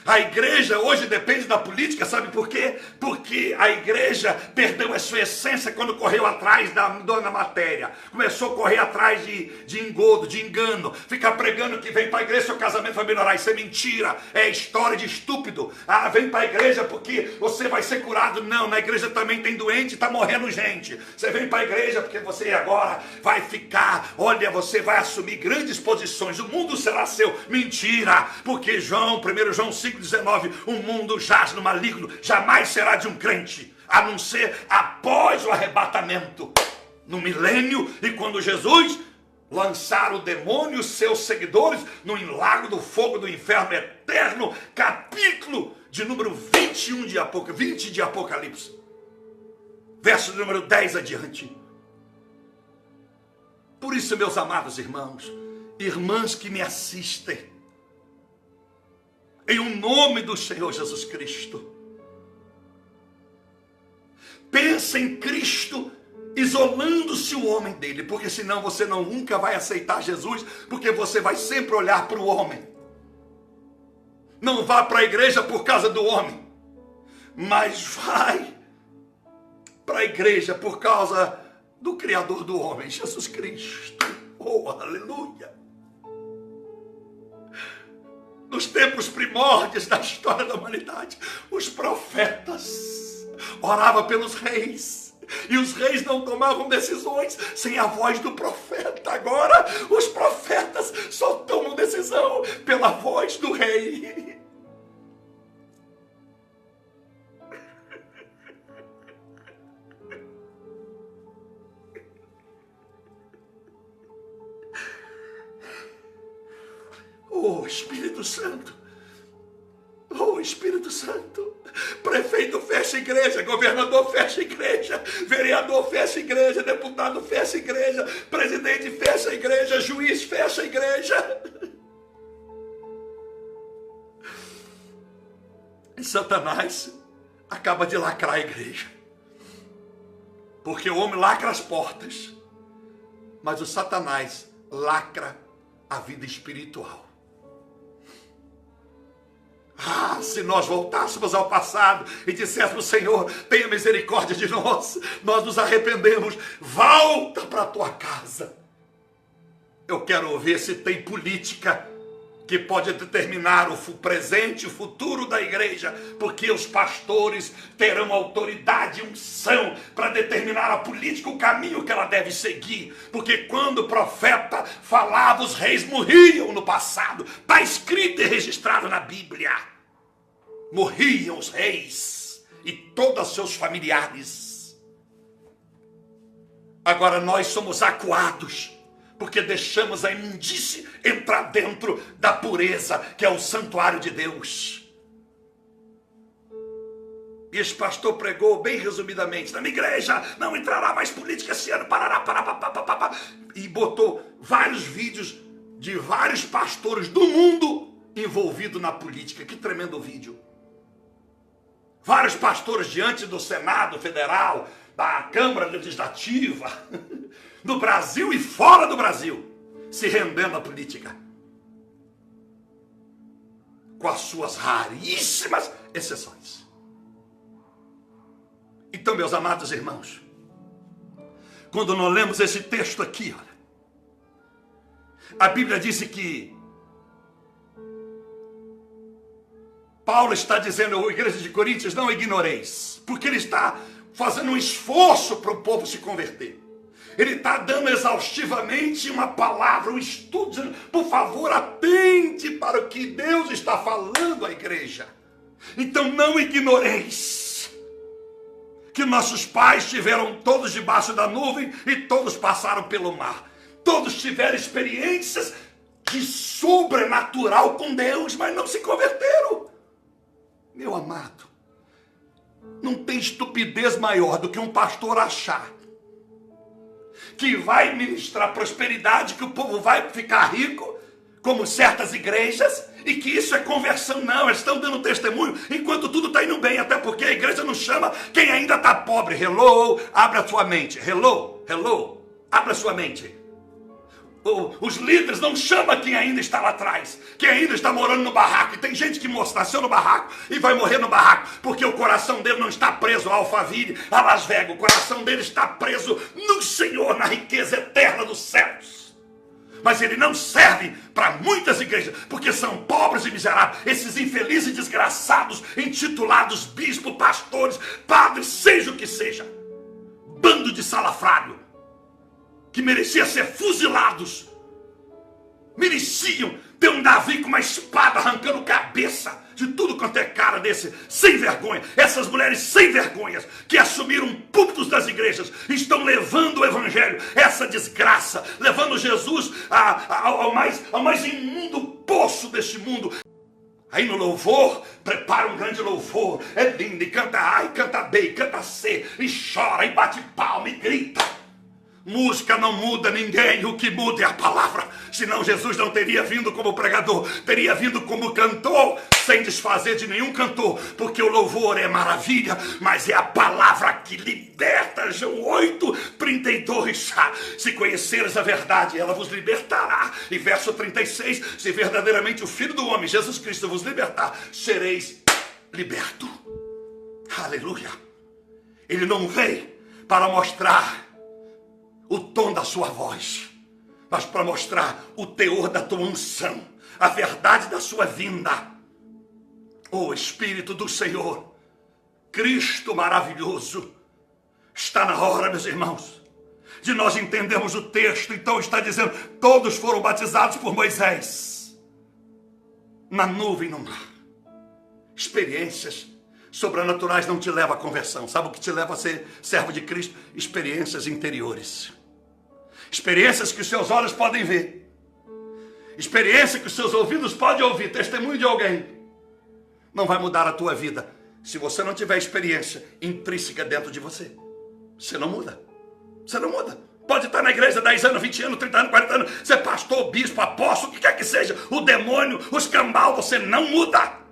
A igreja hoje depende da política, sabe por quê? Porque a igreja perdeu a sua essência quando correu atrás da matéria. Começou a correr atrás de engodo, de engano. Ficar pregando que vem para a igreja, seu casamento vai melhorar. Isso é mentira, é história de estúpido. Ah, vem para a igreja porque você vai ser curado. Não, na igreja também tem doente, está morrendo gente. Você vem para a igreja porque você agora vai ficar, olha, você vai assumir grandes posições. O mundo será seu. Mentira, porque 1 João 5,19, o mundo jaz no maligno, jamais será de um crente, a não ser após o arrebatamento, no milênio, e quando Jesus lançar o demônio e os seus seguidores no lago do fogo do inferno eterno, capítulo de número 21 de Apocalipse, verso número 10 adiante. Por isso, meus amados irmãos, irmãs que me assistem, em o nome do Senhor Jesus Cristo, pensa em Cristo isolando-se o homem dele, porque senão você nunca vai aceitar Jesus, porque você vai sempre olhar para o homem. Não vá para a igreja por causa do homem, mas vai para a igreja por causa do Criador do homem, Jesus Cristo. Oh, aleluia! Nos tempos primórdios da história da humanidade, os profetas oravam pelos reis, e os reis não tomavam decisões sem a voz do profeta. Agora, os profetas só tomam decisão pela voz do rei. Oh, Espírito Santo. Oh, Espírito Santo. Prefeito fecha a igreja, governador fecha a igreja, vereador fecha a igreja, deputado fecha a igreja, presidente fecha a igreja, juiz fecha a igreja. E Satanás acaba de lacrar a igreja. Porque o homem lacra as portas, mas o Satanás lacra a vida espiritual. Ah, se nós voltássemos ao passado e disséssemos: Senhor, tenha misericórdia de nós nos arrependemos, volta para a tua casa. Eu quero ver se tem política que pode determinar o presente e o futuro da igreja, porque os pastores terão autoridade e unção para determinar a política, o caminho que ela deve seguir, porque quando o profeta falava, os reis morriam no passado, está escrito e registrado na Bíblia. Morriam os reis e todos os seus familiares. Agora nós somos acuados, porque deixamos a imundície entrar dentro da pureza, que é o santuário de Deus. E esse pastor pregou bem resumidamente: na minha igreja não entrará mais política esse ano, e botou vários vídeos de vários pastores do mundo envolvidos na política. Que tremendo vídeo. Vários pastores diante do Senado Federal, da Câmara Legislativa, do Brasil e fora do Brasil, se rendendo à política, com as suas raríssimas exceções. Então, meus amados irmãos, quando nós lemos esse texto aqui, olha, a Bíblia diz que Paulo está dizendo à igreja de Coríntios: não ignoreis, porque ele está fazendo um esforço para o povo se converter. Ele está dando exaustivamente uma palavra, um estudo, dizendo: por favor, atente para o que Deus está falando à igreja. Então não ignoreis que nossos pais estiveram todos debaixo da nuvem e todos passaram pelo mar. Todos tiveram experiências de sobrenatural com Deus, mas não se converteram. Meu amado, não tem estupidez maior do que um pastor achar que vai ministrar prosperidade, que o povo vai ficar rico, como certas igrejas, e que isso é conversão. Não, eles estão dando testemunho enquanto tudo está indo bem, até porque a igreja não chama quem ainda está pobre. Hello, abra a sua mente. Hello, abra a sua mente. Os líderes não chamam quem ainda está lá atrás, quem ainda está morando no barraco. E tem gente que nasceu no barraco e vai morrer no barraco, porque o coração dele não está preso a Alphaville, a Las Vegas. O coração dele está preso no Senhor, na riqueza eterna dos céus. Mas ele não serve para muitas igrejas, porque são pobres e miseráveis. Esses infelizes e desgraçados, intitulados bispos, pastores, padres, seja o que seja, bando de salafrário, que merecia ser fuzilados, mereciam ter um Davi com uma espada arrancando cabeça de tudo quanto é cara desse sem vergonha. Essas mulheres sem vergonhas que assumiram púlpitos das igrejas estão levando o evangelho, essa desgraça, levando Jesus ao mais imundo poço deste mundo. Aí no louvor, prepara um grande louvor, é lindo, e canta A, e canta B, e canta C, e chora, e bate palma, e grita. Música não muda ninguém, o que muda é a palavra. Senão Jesus não teria vindo como pregador, teria vindo como cantor, sem desfazer de nenhum cantor, porque o louvor é maravilha, mas é a palavra que liberta. João 8:32. Se conheceres a verdade, ela vos libertará. E verso 36, se verdadeiramente o Filho do Homem, Jesus Cristo, vos libertar, sereis libertos. Aleluia. Ele não veio para mostrar o tom da sua voz, mas para mostrar o teor da tua unção, a verdade da sua vinda. O Espírito do Senhor, Cristo maravilhoso, está na hora, meus irmãos, de nós entendermos o texto. Então está dizendo: todos foram batizados por Moisés, na nuvem, no mar. Experiências sobrenaturais não te levam à conversão. Sabe o que te leva a ser servo de Cristo? Experiências interiores. Experiências que os seus olhos podem ver. experiência que os seus ouvidos podem ouvir, testemunho de alguém, não vai mudar a tua vida. Se você não tiver experiência intrínseca dentro de você, você não muda. Você não muda. Pode estar na igreja 10 anos, 20 anos, 30 anos, 40 anos, ser pastor, bispo, apóstolo, o que quer que seja, o demônio, os cambal, você não muda.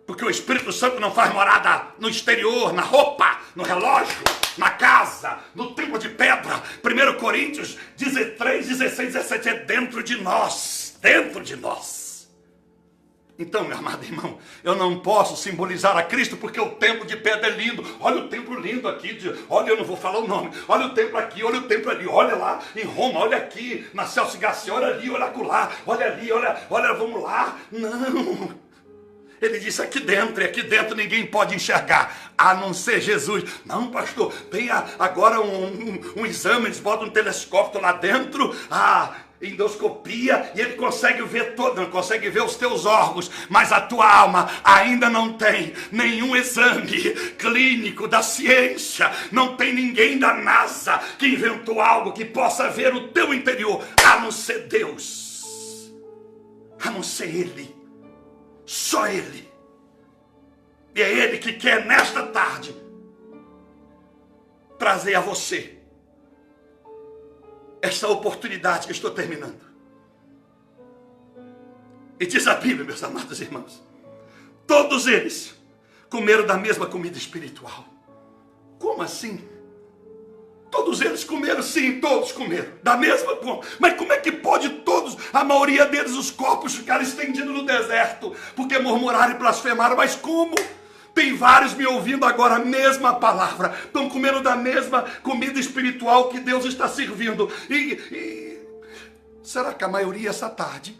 Porque o Espírito Santo não faz morada no exterior, na roupa, no relógio, na casa, no templo de pedra. 1 Coríntios 13, 16, 17 é dentro de nós. Dentro de nós. Então, meu amado irmão, eu não posso simbolizar a Cristo porque o templo de pedra é lindo. Olha o templo lindo aqui. Olha, eu não vou falar o nome. Olha o templo aqui, olha o templo ali. Olha lá em Roma, olha aqui na Celso Garcia. Olha ali, olha acolá. Olha ali, olha, vamos lá. Não. Ele disse, aqui dentro ninguém pode enxergar, a não ser Jesus. Não, pastor, tem agora um exame, eles botam um telescópio lá dentro, endoscopia, e ele consegue ver todo, não consegue ver os teus órgãos, mas a tua alma ainda não tem nenhum exame clínico da ciência, não tem ninguém da NASA que inventou algo que possa ver o teu interior, a não ser Deus, a não ser Ele. Só Ele. E é Ele que quer nesta tarde trazer a você esta oportunidade que estou terminando. E diz a Bíblia, meus amados irmãos, todos eles comeram da mesma comida espiritual. Como assim? Todos eles comeram, sim, todos comeram, da mesma forma. Mas como é que pode todos, a maioria deles, os corpos ficaram estendidos no deserto, porque murmuraram e blasfemaram? Mas como? Tem vários me ouvindo agora, a mesma palavra, estão comendo da mesma comida espiritual que Deus está servindo. E será que a maioria essa tarde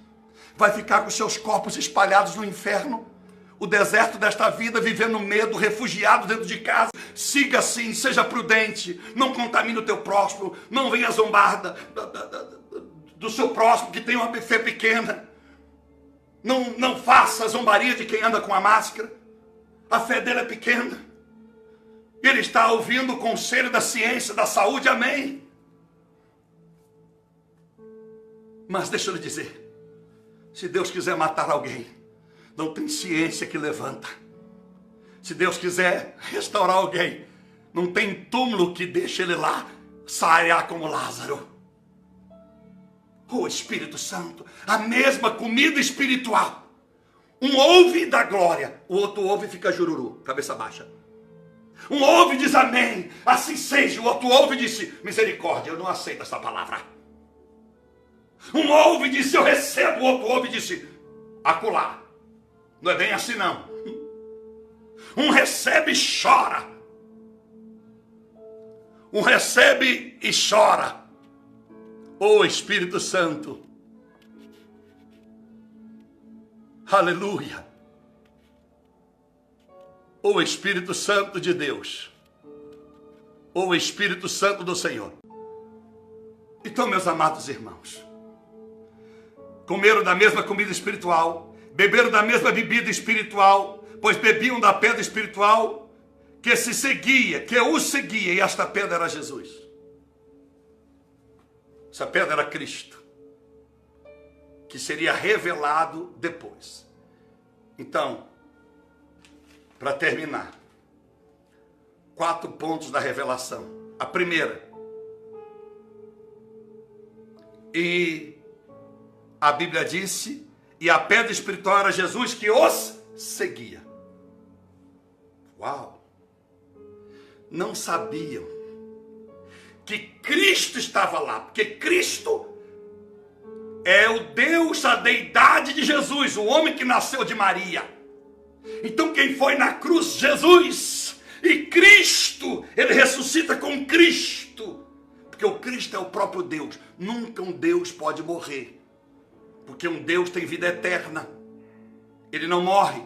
vai ficar com seus corpos espalhados no inferno? O deserto desta vida, vivendo medo, refugiado dentro de casa. Siga assim, seja prudente, não contamine o teu próximo, não venha zombar do seu próximo que tem uma fé pequena. Não faça zombaria de quem anda com a máscara. A fé dele é pequena. Ele está ouvindo o conselho da ciência, da saúde, amém. Mas deixa eu lhe dizer, se Deus quiser matar alguém, não tem ciência que levanta. Se Deus quiser restaurar alguém, não tem túmulo que deixe ele lá sair como Lázaro. O Espírito Santo, a mesma comida espiritual. Um ouve da glória, o outro ouve e fica jururu, cabeça baixa. Um ouve e diz amém, assim seja. O outro ouve e diz misericórdia, eu não aceito essa palavra. Um ouve e diz eu recebo, o outro ouve e diz acolá. Não é bem assim não. Um recebe e chora. Um recebe e chora. Ô Espírito Santo. Aleluia. Ô Espírito Santo de Deus. Ô Espírito Santo do Senhor. Então, meus amados irmãos, comeram da mesma comida espiritual, beberam da mesma bebida espiritual, pois bebiam da pedra espiritual que se seguia, que os seguia, e esta pedra era Jesus. Essa pedra era Cristo, que seria revelado depois. Então, para terminar, 4 pontos da revelação. A primeira, e a Bíblia disse, e a pedra espiritual era Jesus que os seguia. Uau! Não sabiam que Cristo estava lá, porque Cristo é o Deus, a deidade de Jesus, o homem que nasceu de Maria. Então quem foi na cruz? Jesus. E Cristo, ele ressuscita com Cristo, porque o Cristo é o próprio Deus. Nunca um Deus pode morrer, porque um Deus tem vida eterna, ele não morre,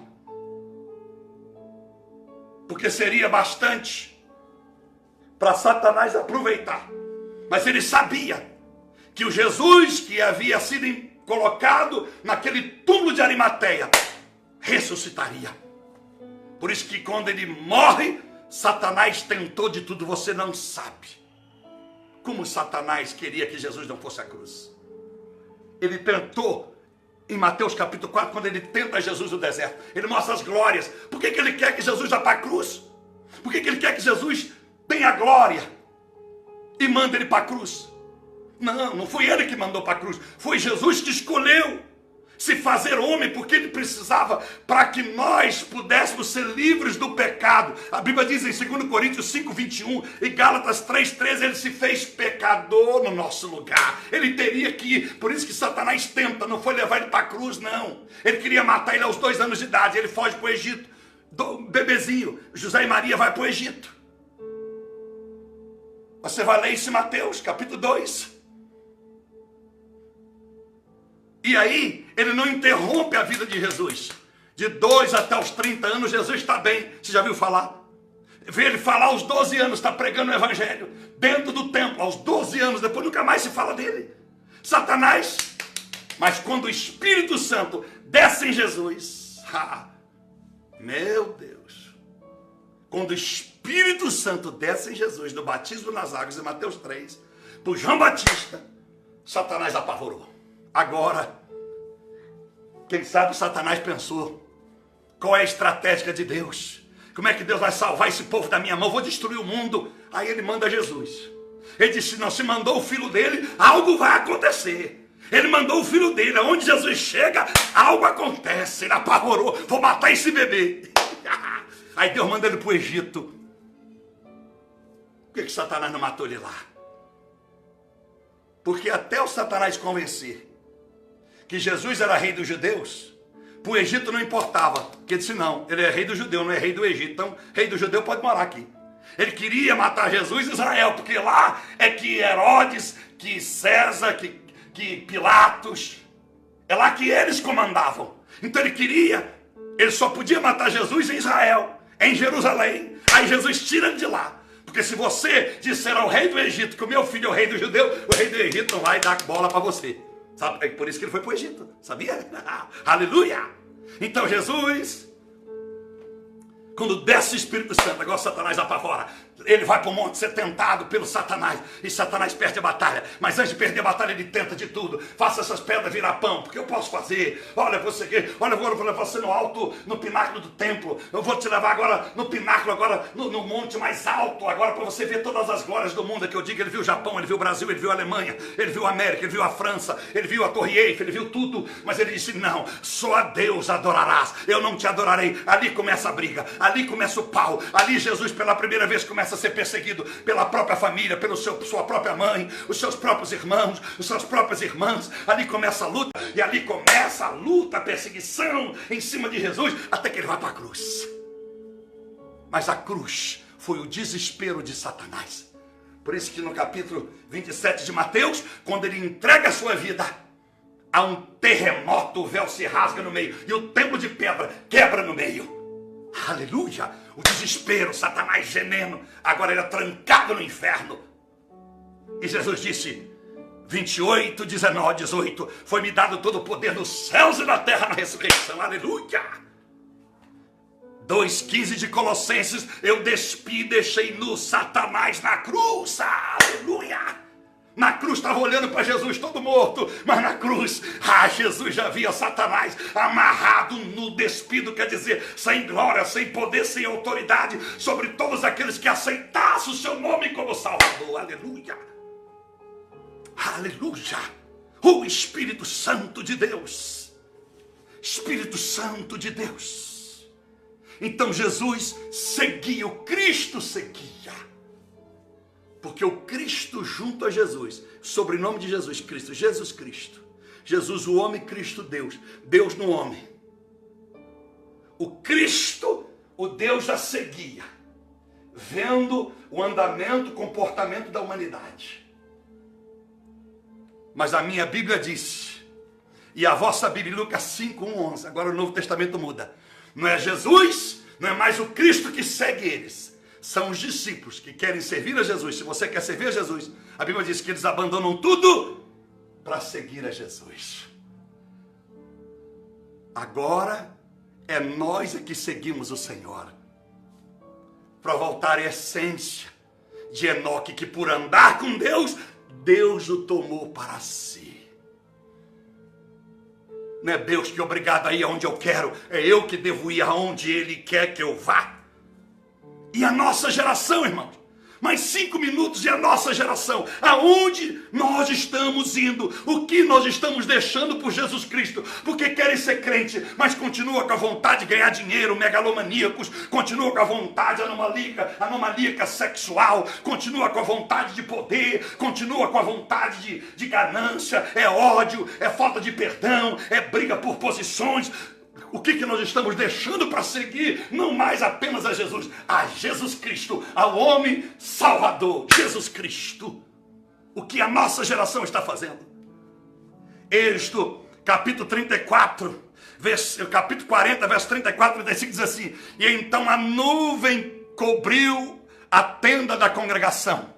porque seria bastante para Satanás aproveitar. Mas ele sabia que o Jesus que havia sido colocado naquele túmulo de Arimateia ressuscitaria. Por isso que quando ele morre, Satanás tentou de tudo. Você não sabe como Satanás queria que Jesus não fosse à cruz. ele tentou em Mateus capítulo 4, quando ele tenta Jesus no deserto. Ele mostra as glórias. Por que ele quer que Jesus vá para a cruz? Por que ele quer que Jesus tenha glória e manda ele para a cruz? Não foi ele que mandou para a cruz. Foi Jesus que escolheu se fazer homem, porque ele precisava para que nós pudéssemos ser livres do pecado. A Bíblia diz em 2 Coríntios 5, 21 e Gálatas 3, 13, ele se fez pecador no nosso lugar. Ele teria que ir, por isso que Satanás tenta, não foi levar ele para a cruz, não. Ele queria matar ele aos 2 anos de idade, ele foge para o Egito. Bebezinho, José e Maria vai para o Egito. Você vai ler isso em Mateus capítulo 2. E aí, ele não interrompe a vida de Jesus. De 2 até os 30 anos, Jesus está bem. Você já viu falar? Vê ele falar aos 12 anos, está pregando o evangelho. Dentro do templo, aos 12 anos, depois nunca mais se fala dele. Satanás, mas quando o Espírito Santo desce em Jesus, meu Deus. Quando o Espírito Santo desce em Jesus, do batismo nas águas, em Mateus 3, por João Batista, Satanás apavorou. Agora, quem sabe Satanás pensou, qual é a estratégia de Deus? Como é que Deus vai salvar esse povo da minha mão? Vou destruir o mundo. Aí ele manda Jesus. Ele disse, não, se mandou o filho dele, algo vai acontecer. Ele mandou o filho dele, aonde Jesus chega, algo acontece. Ele apavorou, vou matar esse bebê. Aí Deus manda ele para o Egito. Por que Satanás não matou ele lá? Porque até o Satanás convencer que Jesus era rei dos judeus, para o Egito não importava, porque ele disse não, ele é rei do judeu, não é rei do Egito, então rei do judeu pode morar aqui. Ele queria matar Jesus em Israel, porque lá é que Herodes, que César, que Pilatos, é lá que eles comandavam. Então ele só podia matar Jesus em Israel, em Jerusalém. Aí Jesus tira ele de lá. Porque se você disser ao rei do Egito que o meu filho é o rei do judeu, o rei do Egito não vai dar bola para você. Sabe? É por isso que ele foi para o Egito, sabia? Aleluia! Então Jesus, quando desce o Espírito Santo, agora Satanás apavora. Ele vai para o monte ser tentado pelo Satanás. E Satanás perde a batalha. Mas antes de perder a batalha, ele tenta de tudo. Faça essas pedras virar pão, porque eu posso fazer. Olha, eu vou levar você no alto, no pináculo do templo. Eu vou te levar agora no pináculo, agora no monte mais alto, agora para você ver todas as glórias do mundo. Que eu digo, ele viu o Japão, ele viu o Brasil, ele viu a Alemanha, ele viu a América, ele viu a França, ele viu a Torre Eiffel, ele viu tudo. Mas ele disse, não, só a Deus adorarás. Eu não te adorarei. Ali começa a briga, ali começa o pau. Ali Jesus pela primeira vez começa a ser perseguido pela própria família, pela sua própria mãe, os seus próprios irmãos, as suas próprias irmãs. Ali começa a luta, e ali começa a luta, a perseguição em cima de Jesus, até que ele vai para a cruz. Mas a cruz foi o desespero de Satanás. Por isso que no capítulo 27 de Mateus, quando ele entrega a sua vida, há um terremoto, o véu se rasga no meio, e o templo de pedra quebra no meio. Aleluia, o desespero, Satanás gemendo, agora ele é trancado no inferno. E Jesus disse, 28, 19, 18, foi-me dado todo o poder nos céus e na terra na ressurreição, aleluia. 2,15 de Colossenses, eu despi e deixei no Satanás na cruz, aleluia. Na cruz estava olhando para Jesus todo morto, mas na cruz, Jesus já via Satanás amarrado no despido, quer dizer, sem glória, sem poder, sem autoridade, sobre todos aqueles que aceitassem o seu nome como Salvador, aleluia, aleluia, o Espírito Santo de Deus, Espírito Santo de Deus. Então Jesus seguia, o Cristo seguia. Porque o Cristo junto a Jesus, sobrenome de Jesus Cristo, Jesus Cristo. Jesus o homem, Cristo Deus. Deus no homem. O Cristo, o Deus já seguia. Vendo o andamento, o comportamento da humanidade. Mas a minha Bíblia disse, e a vossa Bíblia, Lucas 5, 1, 11, agora o Novo Testamento muda. Não é Jesus, não é mais o Cristo que segue eles. São os discípulos que querem servir a Jesus. Se você quer servir a Jesus, a Bíblia diz que eles abandonam tudo para seguir a Jesus. Agora é nós que seguimos o Senhor. Para voltar à essência de Enoque, que por andar com Deus, Deus o tomou para si. Não é Deus que é obrigado a ir aonde eu quero, é eu que devo ir aonde Ele quer que eu vá. E a nossa geração, irmãos, mais 5 minutos e a nossa geração, aonde nós estamos indo, o que nós estamos deixando por Jesus Cristo, porque querem ser crente, mas continua com a vontade de ganhar dinheiro, megalomaníacos, continua com a vontade anomalíaca sexual, continua com a vontade de poder, continua com a vontade de ganância, é ódio, é falta de perdão, é briga por posições. O que nós estamos deixando para seguir? Não mais apenas a Jesus Cristo, ao homem salvador, Jesus Cristo. O que a nossa geração está fazendo? Êxodo, capítulo 34, capítulo 40, verso 34 e 35 diz assim: e então a nuvem cobriu a tenda da congregação,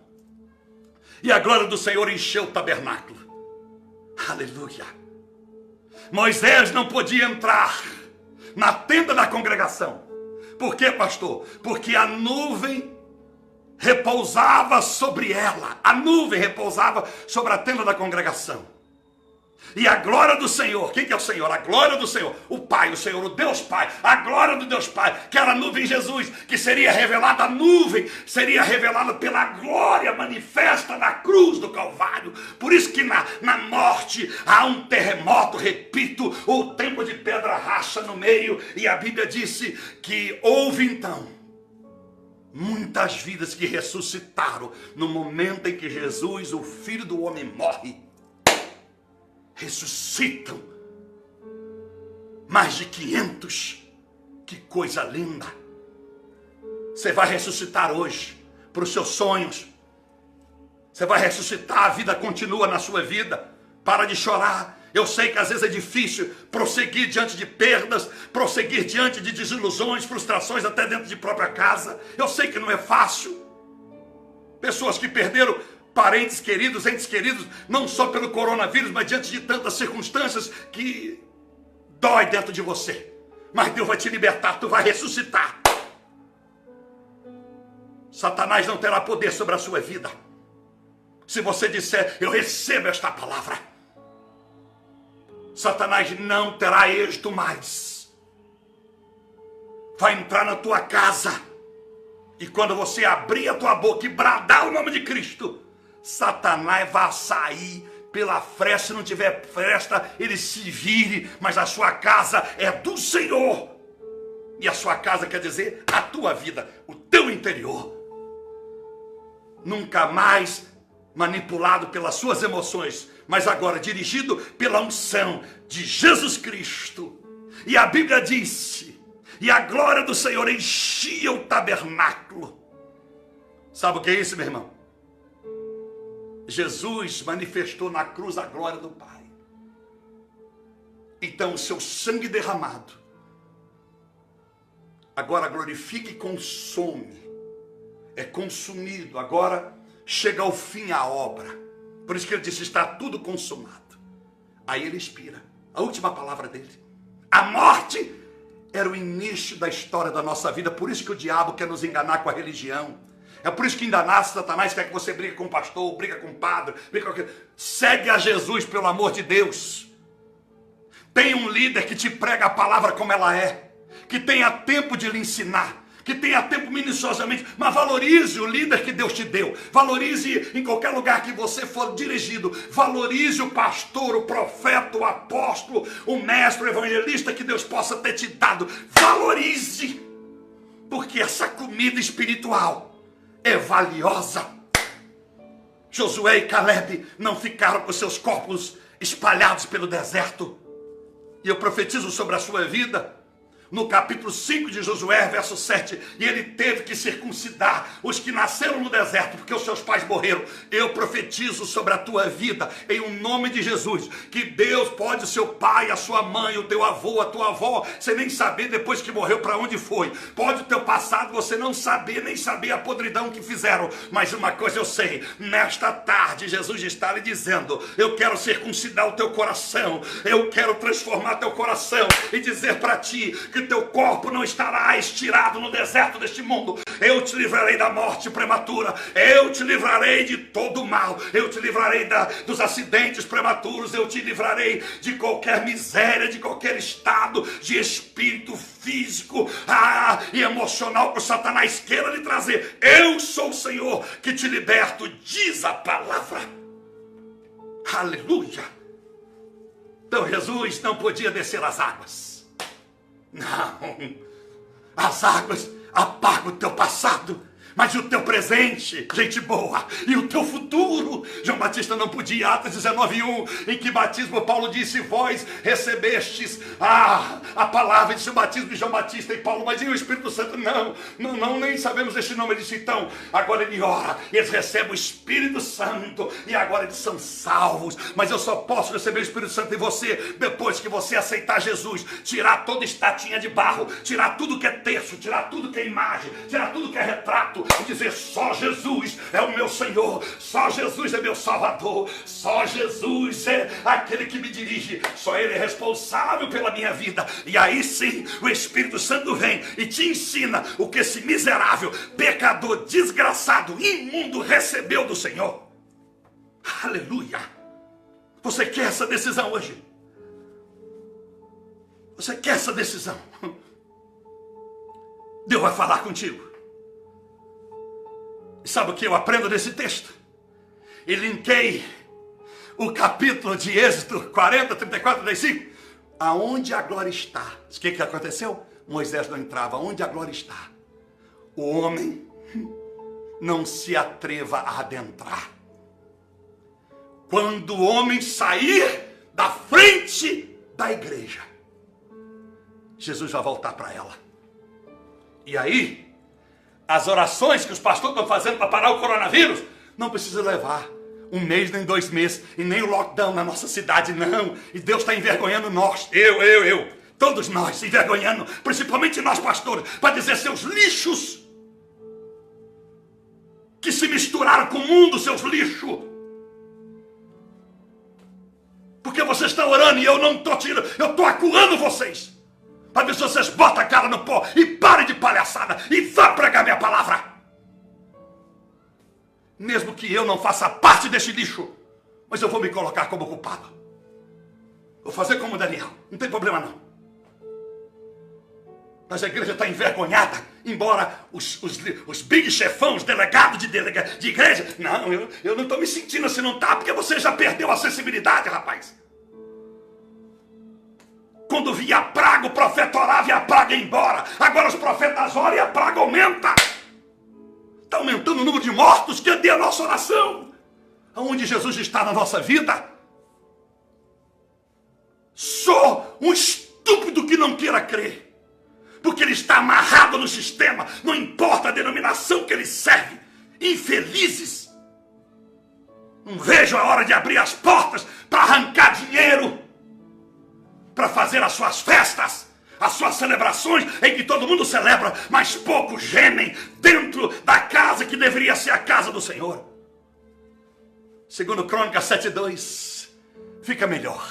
e a glória do Senhor encheu o tabernáculo. Aleluia! Moisés não podia entrar na tenda da congregação. Por quê, pastor? Porque a nuvem repousava sobre ela. A nuvem repousava sobre a tenda da congregação. E a glória do Senhor, quem que é o Senhor? A glória do Senhor, o Pai, o Senhor, o Deus Pai, a glória do Deus Pai, que era a nuvem em Jesus, que seria revelada, a nuvem seria revelada pela glória manifesta na cruz do Calvário. Por isso que na morte há um terremoto, repito, o templo de pedra racha no meio, e a Bíblia disse que houve então muitas vidas que ressuscitaram no momento em que Jesus, o Filho do Homem, morre. Ressuscitam mais de 500. Que coisa linda! Você vai ressuscitar hoje para os seus sonhos. Você vai ressuscitar, a vida continua na sua vida. Para de chorar. Eu sei que às vezes é difícil prosseguir diante de perdas, prosseguir diante de desilusões, frustrações, até dentro de própria casa. Eu sei que não é fácil. Pessoas que perderam parentes queridos, entes queridos, não só pelo coronavírus, mas diante de tantas circunstâncias que dói dentro de você. Mas Deus vai te libertar, tu vai ressuscitar. Satanás não terá poder sobre a sua vida. Se você disser, eu recebo esta palavra, Satanás não terá êxito mais. Vai entrar na tua casa, e quando você abrir a tua boca e bradar o nome de Cristo, Satanás vai sair pela fresta. Se não tiver fresta, ele se vire, mas a sua casa é do Senhor. E a sua casa quer dizer a tua vida, o teu interior. Nunca mais manipulado pelas suas emoções, mas agora dirigido pela unção de Jesus Cristo. E a Bíblia disse, e a glória do Senhor enchia o tabernáculo. Sabe o que é isso, meu irmão? Jesus manifestou na cruz a glória do Pai. Então o seu sangue derramado agora glorifica e consome. É consumido. Agora chega ao fim a obra. Por isso que ele disse, está tudo consumado. Aí ele expira. A última palavra dele. A morte era o início da história da nossa vida. Por isso que o diabo quer nos enganar com a religião. É por isso que ainda nasce Satanás, quer que você brigue com o pastor, briga com o padre, briga com... Segue a Jesus, pelo amor de Deus. Tem um líder que te prega a palavra como ela é, que tenha tempo de lhe ensinar, que tenha tempo minuciosamente, mas valorize o líder que Deus te deu, valorize em qualquer lugar que você for dirigido, valorize o pastor, o profeta, o apóstolo, o mestre, o evangelista que Deus possa ter te dado, valorize, porque essa comida espiritual é valiosa. Josué e Caleb não ficaram com seus corpos espalhados pelo deserto. E eu profetizo sobre a sua vida, no capítulo 5 de Josué, verso 7, e ele teve que circuncidar os que nasceram no deserto, porque os seus pais morreram. Eu profetizo sobre a tua vida, em um nome de Jesus, que Deus pode, o seu pai, a sua mãe, o teu avô, a tua avó, você nem saber depois que morreu para onde foi. Pode o teu passado você não saber, nem saber a podridão que fizeram. Mas uma coisa eu sei, nesta tarde Jesus está lhe dizendo, eu quero circuncidar o teu coração, eu quero transformar teu coração e dizer para ti que que teu corpo não estará estirado no deserto deste mundo. Eu te livrarei da morte prematura, eu te livrarei de todo o mal, eu te livrarei dos acidentes prematuros, eu te livrarei de qualquer miséria, de qualquer estado de espírito físico e emocional que o Satanás queira lhe trazer. Eu sou o Senhor que te liberto, diz a palavra. Aleluia. Então Jesus não podia descer as águas. Não. As águas apagam o teu passado, mas o teu presente, gente boa, e o teu futuro. João Batista não podia, Atos 19:1, em que batismo Paulo disse: vós recebestes a palavra, disse o batismo de João Batista e Paulo, mas e o Espírito Santo? Não, nem sabemos este nome. Ele disse: então, agora ele ora, eles recebem o Espírito Santo, e agora eles são salvos, mas eu só posso receber o Espírito Santo em você, depois que você aceitar Jesus, tirar toda estatinha de barro, tirar tudo que é texto, tirar tudo que é imagem, tirar tudo que é retrato, e dizer: só Jesus é o meu Senhor, só Jesus é meu Salvador, só Jesus é aquele que me dirige, só Ele é responsável pela minha vida. E aí sim o Espírito Santo vem e te ensina o que esse miserável, pecador, desgraçado, imundo recebeu do Senhor. Aleluia. Você quer essa decisão hoje? Você quer essa decisão? Deus vai falar contigo. E sabe o que eu aprendo desse texto? E linkei o capítulo de Êxodo 40, 34, 35. Aonde a glória está? O que aconteceu? Moisés não entrava. Onde a glória está? O homem não se atreva a adentrar. Quando o homem sair da frente da igreja, Jesus vai voltar para ela. E aí, as orações que os pastores estão fazendo para parar o coronavírus, não precisa levar 1 mês, nem 2 meses, e nem o lockdown na nossa cidade, não. E Deus está envergonhando nós, eu, todos nós, envergonhando, principalmente nós pastores, para dizer: seus lixos, que se misturaram com o mundo, seus lixos. Porque vocês estão orando e eu não estou tirando, eu estou acuando vocês. Para ver se vocês botam a cara no pó e parem de palhaçada e vá pregar minha palavra. Mesmo que eu não faça parte desse lixo, mas eu vou me colocar como culpado. Vou fazer como Daniel, não tem problema não. Mas a igreja está envergonhada, embora os big chefão, os delegados de igreja, não, eu não estou me sentindo assim, não tá, porque você já perdeu a sensibilidade, rapaz. Quando via a praga, o profeta orava e a praga ia embora. Agora os profetas oram e a praga aumenta. Está aumentando o número de mortos. Cadê a nossa oração? Aonde Jesus está na nossa vida? Só um estúpido que não queira crer. Porque ele está amarrado no sistema. Não importa a denominação que ele serve. Infelizes. Não vejo a hora de abrir as portas para arrancar dinheiro, para fazer as suas festas, as suas celebrações, em que todo mundo celebra, mas poucos gemem dentro da casa que deveria ser a casa do Senhor. Segundo Crônicas 7:2, fica melhor.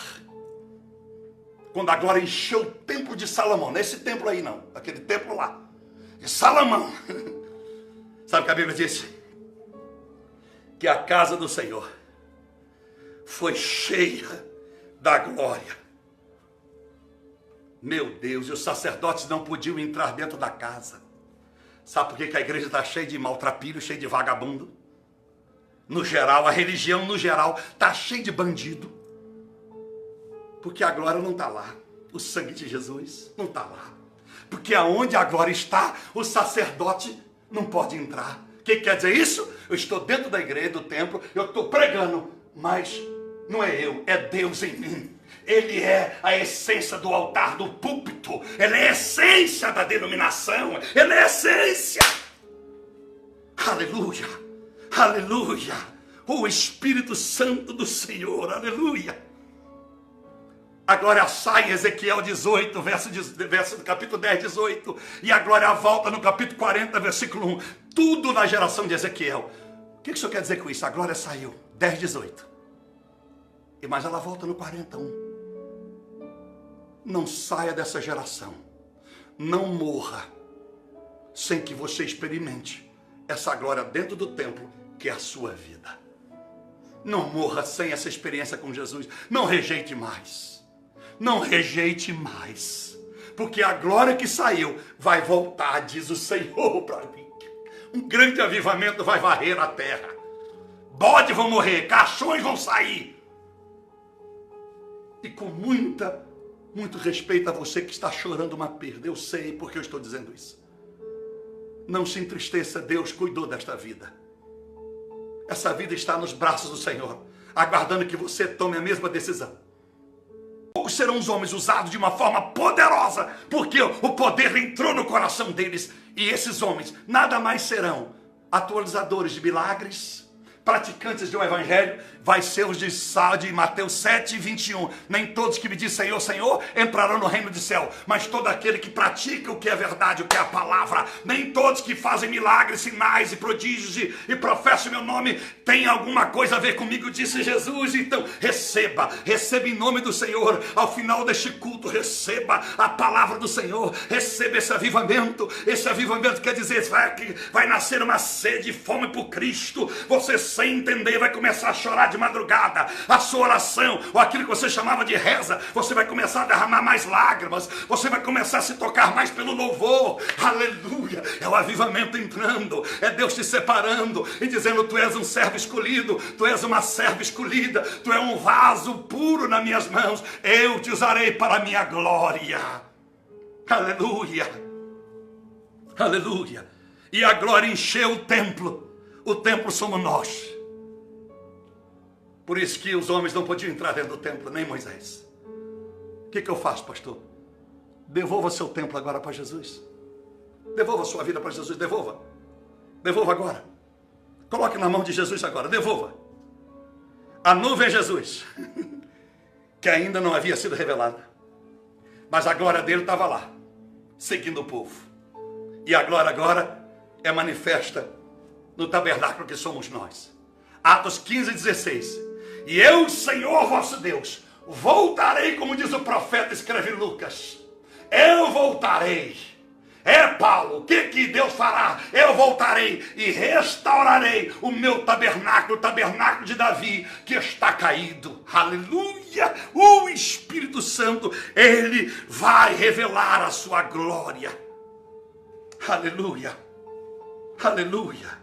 Quando a glória encheu o templo de Salomão, não é esse templo aí não, aquele templo lá, de Salomão. Sabe o que a Bíblia diz? Que a casa do Senhor foi cheia da glória. Meu Deus, e os sacerdotes não podiam entrar dentro da casa. Sabe por que a igreja está cheia de maltrapilho, cheia de vagabundo? No geral, a religião no geral está cheia de bandido. Porque a glória não está lá. O sangue de Jesus não está lá. Porque aonde a glória está, o sacerdote não pode entrar. O que quer dizer isso? Eu estou dentro da igreja, do templo, eu estou pregando, mas não é eu, é Deus em mim. Ele é a essência do altar, do púlpito. Ele é a essência da denominação. Ele é a essência. Aleluia. Aleluia. O Espírito Santo do Senhor. Aleluia. A glória sai em Ezequiel 18, verso do capítulo 10, 18. E a glória volta no capítulo 40, versículo 1. Tudo na geração de Ezequiel. O que o senhor quer dizer com isso? A glória saiu, 10, 18. Mas ela volta no 41. Não saia dessa geração. não morra sem que você experimente essa glória dentro do templo, que é a sua vida. Não morra sem essa experiência com Jesus. Não rejeite mais. Não rejeite mais. Porque a glória que saiu vai voltar, diz o Senhor para mim. Um grande avivamento vai varrer a terra. Bodes vão morrer, caixões vão sair. E com muito respeito a você que está chorando uma perda. Eu sei porque eu estou dizendo isso. Não se entristeça, Deus cuidou desta vida. Essa vida está nos braços do Senhor, aguardando que você tome a mesma decisão. Poucos serão os homens usados de uma forma poderosa, porque o poder entrou no coração deles. E esses homens nada mais serão atualizadores de milagres, praticantes do evangelho. Vai ser os de Mateus 7, 21. Nem todos que me dizem Senhor, Senhor, entrarão no reino do céu, mas todo aquele que pratica o que é verdade, o que é a palavra. Nem todos que fazem milagres, sinais e prodígios e professam meu nome tem alguma coisa a ver comigo, disse Jesus. Então receba em nome do Senhor. Ao final deste culto, receba a palavra do Senhor, receba esse avivamento. Esse avivamento quer dizer que vai nascer uma sede e fome por Cristo. Você, sem entender, vai começar a chorar de madrugada. A sua oração, ou aquilo que você chamava de reza, você vai começar a derramar mais lágrimas. Você vai começar a se tocar mais pelo louvor. Aleluia. É o avivamento entrando. É Deus te separando e dizendo: tu és um servo escolhido, tu és uma serva escolhida, tu és um vaso puro nas minhas mãos. Eu te usarei para a minha glória. Aleluia. Aleluia. E a glória encheu o templo. O templo somos nós. Por isso que os homens não podiam entrar dentro do templo, nem Moisés. O que eu faço, pastor? Devolva seu templo agora para Jesus. Devolva sua vida para Jesus, devolva. Devolva agora. Coloque na mão de Jesus agora, devolva. A nuvem é Jesus, que ainda não havia sido revelada. Mas a glória dele estava lá, seguindo o povo. E a glória agora é manifesta no tabernáculo que somos nós. Atos 15, 16. E eu, Senhor vosso Deus, voltarei, como diz o profeta, escreve Lucas. Eu voltarei. Paulo, o que Deus fará? Eu voltarei e restaurarei o meu tabernáculo, o tabernáculo de Davi, que está caído. Aleluia! O Espírito Santo, ele vai revelar a sua glória. Aleluia! Aleluia!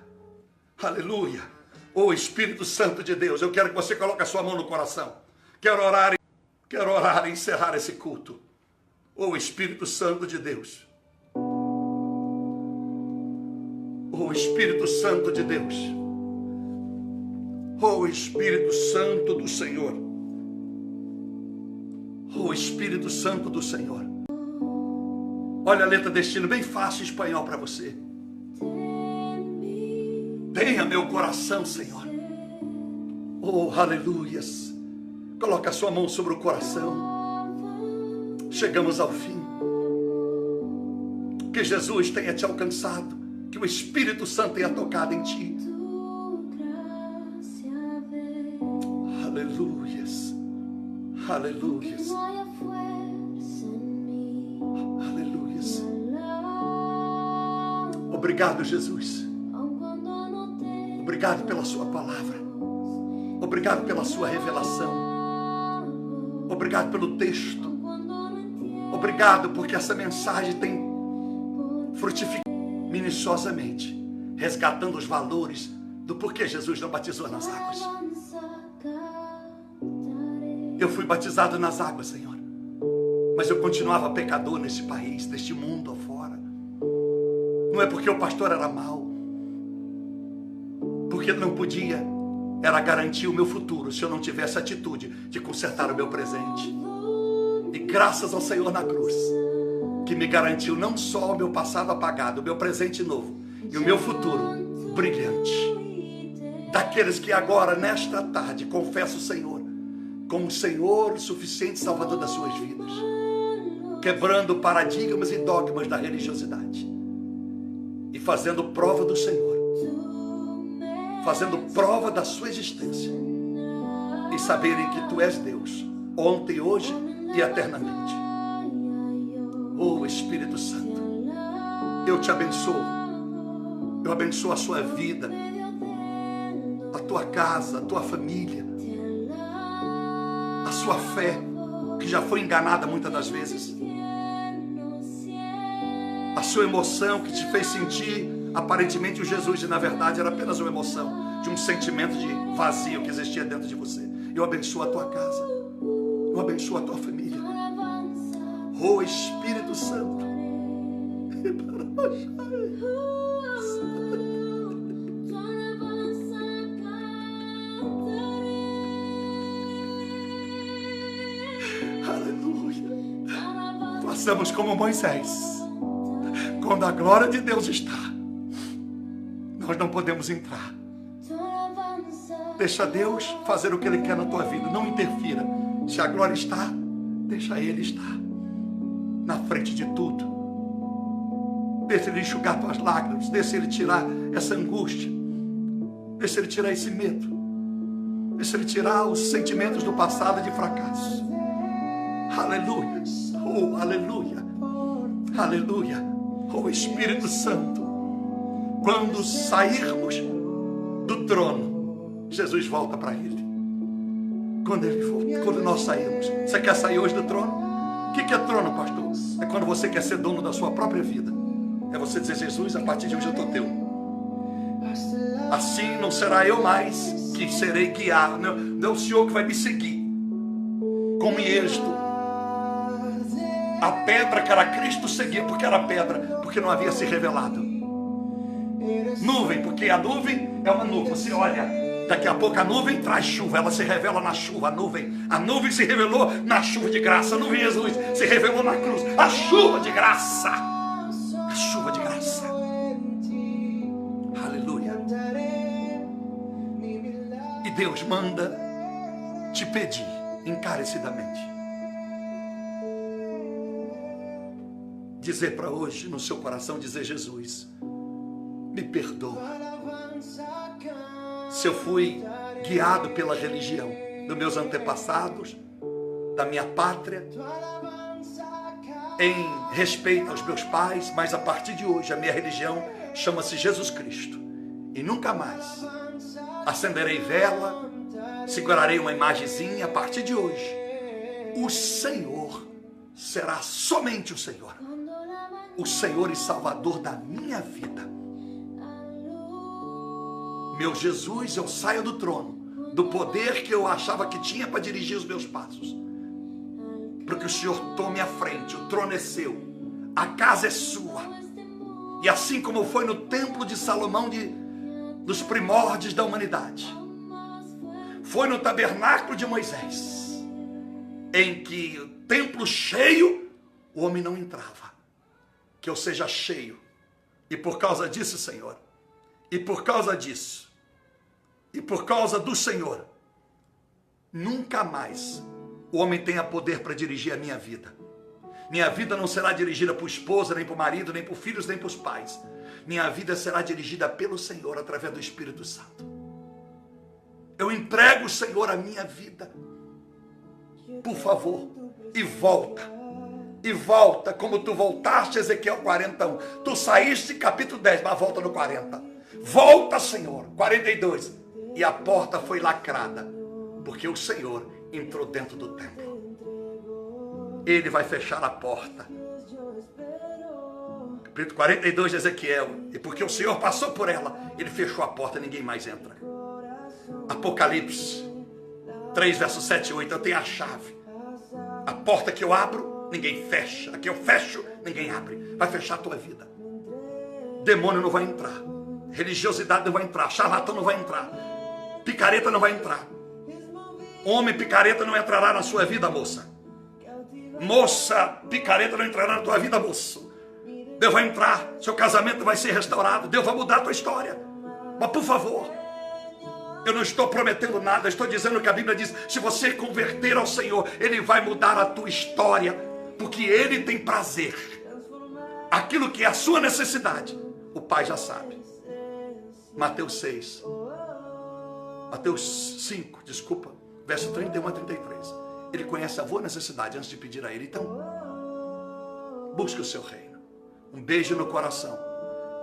Aleluia! O Espírito Santo de Deus, eu quero que você coloque a sua mão no coração. Quero orar e encerrar esse culto. O Espírito Santo de Deus. O Espírito Santo de Deus. O Espírito Santo do Senhor. O Espírito Santo do Senhor. Olha a letra deste hino, bem fácil em espanhol para você. Tenha meu coração, Senhor. Oh, aleluias. Coloca a sua mão sobre o coração. Chegamos ao fim. Que Jesus tenha te alcançado. Que o Espírito Santo tenha tocado em ti. Aleluias. Aleluias. Aleluias. Obrigado, Jesus. Obrigado pela sua palavra. Obrigado pela sua revelação. Obrigado pelo texto. Obrigado porque essa mensagem tem frutificado minuciosamente, resgatando os valores do porquê Jesus não batizou nas águas. Eu fui batizado nas águas, Senhor, mas eu continuava pecador nesse país, neste mundo afora. Não é porque o pastor era mau, porque ele não podia, era garantir o meu futuro se eu não tivesse atitude de consertar o meu presente. E graças ao Senhor na cruz, que me garantiu não só o meu passado apagado, o meu presente novo e o meu futuro brilhante. Daqueles que agora, nesta tarde, confessam o Senhor como Senhor suficiente Salvador das suas vidas, quebrando paradigmas e dogmas da religiosidade e fazendo prova do Senhor, fazendo prova da sua existência e saberem que Tu és Deus, ontem, hoje e eternamente. Oh Espírito Santo, eu te abençoo. Eu abençoo a sua vida, a tua casa, a tua família, a sua fé, que já foi enganada muitas das vezes, a sua emoção que te fez sentir aparentemente o Jesus e na verdade era apenas uma emoção de um sentimento de vazio que existia dentro de você. Eu abençoo a tua casa, eu abençoo a tua família. Oh Espírito Santo, aleluia. Façamos como Moisés. Quando a glória de Deus está, nós não podemos entrar. Deixa Deus fazer o que Ele quer na tua vida. Não interfira. Se a glória está, deixa Ele estar na frente de tudo. Deixa Ele enxugar tuas lágrimas. Deixa Ele tirar essa angústia. Deixa Ele tirar esse medo. Deixa Ele tirar os sentimentos do passado de fracasso. Aleluia. Oh, aleluia. Aleluia. Oh Espírito Santo, quando sairmos do trono, Jesus volta para Ele. Quando Ele volta, quando nós sairmos. Você quer sair hoje do trono? O que é trono, pastor? É quando você quer ser dono da sua própria vida. É você dizer: Jesus, a partir de hoje eu estou teu. Assim não será eu mais que serei guiado. Não é o Senhor que vai me seguir. Como em Êxodo, a pedra que era Cristo seguia, porque era pedra, porque não havia se revelado. Nuvem, porque a nuvem é uma nuvem. Você olha, daqui a pouco a nuvem traz chuva, ela se revela na chuva. A nuvem se revelou na chuva de graça. A nuvem Jesus se revelou na cruz. A chuva de graça. A chuva de graça. Aleluia. E Deus manda te pedir encarecidamente. Dizer para hoje no seu coração, dizer: Jesus, me perdoa se eu fui guiado pela religião dos meus antepassados, da minha pátria, em respeito aos meus pais, mas a partir de hoje a minha religião chama-se Jesus Cristo. E nunca mais acenderei vela, segurarei uma imagenzinha. A partir de hoje, o Senhor será somente o Senhor. O Senhor e Salvador da minha vida. Meu Jesus, eu saio do trono, do poder que eu achava que tinha para dirigir os meus passos, porque o Senhor tome a frente. O trono é seu, a casa é sua. E assim como foi no templo de Salomão, dos primórdios da humanidade, foi no tabernáculo de Moisés, em que o templo cheio, o homem não entrava. Que eu seja cheio. E por causa disso, Senhor, e por causa disso, e por causa do Senhor, nunca mais o homem tenha poder para dirigir a minha vida. Minha vida não será dirigida por esposa, nem por marido, nem por filhos, nem por pais. Minha vida será dirigida pelo Senhor através do Espírito Santo. Eu entrego, Senhor, a minha vida. Por favor, e volta. E volta como tu voltaste, Ezequiel 41. Tu saíste capítulo 10, mas volta no 40. Volta, Senhor, 42. E a porta foi lacrada, porque o Senhor entrou dentro do templo. Ele vai fechar a porta. Capítulo 42 de Ezequiel. E porque o Senhor passou por ela, Ele fechou a porta, ninguém mais entra. Apocalipse 3, versos 7 e 8. Eu tenho a chave. A porta que eu abro, ninguém fecha. Aqui eu fecho, ninguém abre. Vai fechar a tua vida. Demônio não vai entrar. Religiosidade não vai entrar. Charlatão não vai entrar. Picareta não vai entrar. Homem picareta não entrará na sua vida, moça. Moça picareta não entrará na tua vida, moço. Deus vai entrar. Seu casamento vai ser restaurado. Deus vai mudar a tua história. Mas por favor, eu não estou prometendo nada. Estou dizendo que a Bíblia diz: se você converter ao Senhor, Ele vai mudar a tua história, porque Ele tem prazer. Aquilo que é a sua necessidade, o Pai já sabe. Mateus 6. Mateus 5, desculpa, verso 31 a 33. Ele conhece a vossa necessidade antes de pedir a Ele. Então, Busque o seu reino. Um beijo no coração.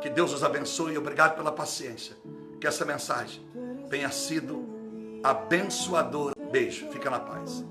Que Deus os abençoe e obrigado pela paciência. Que essa mensagem tenha sido abençoadora. Beijo, fica na paz.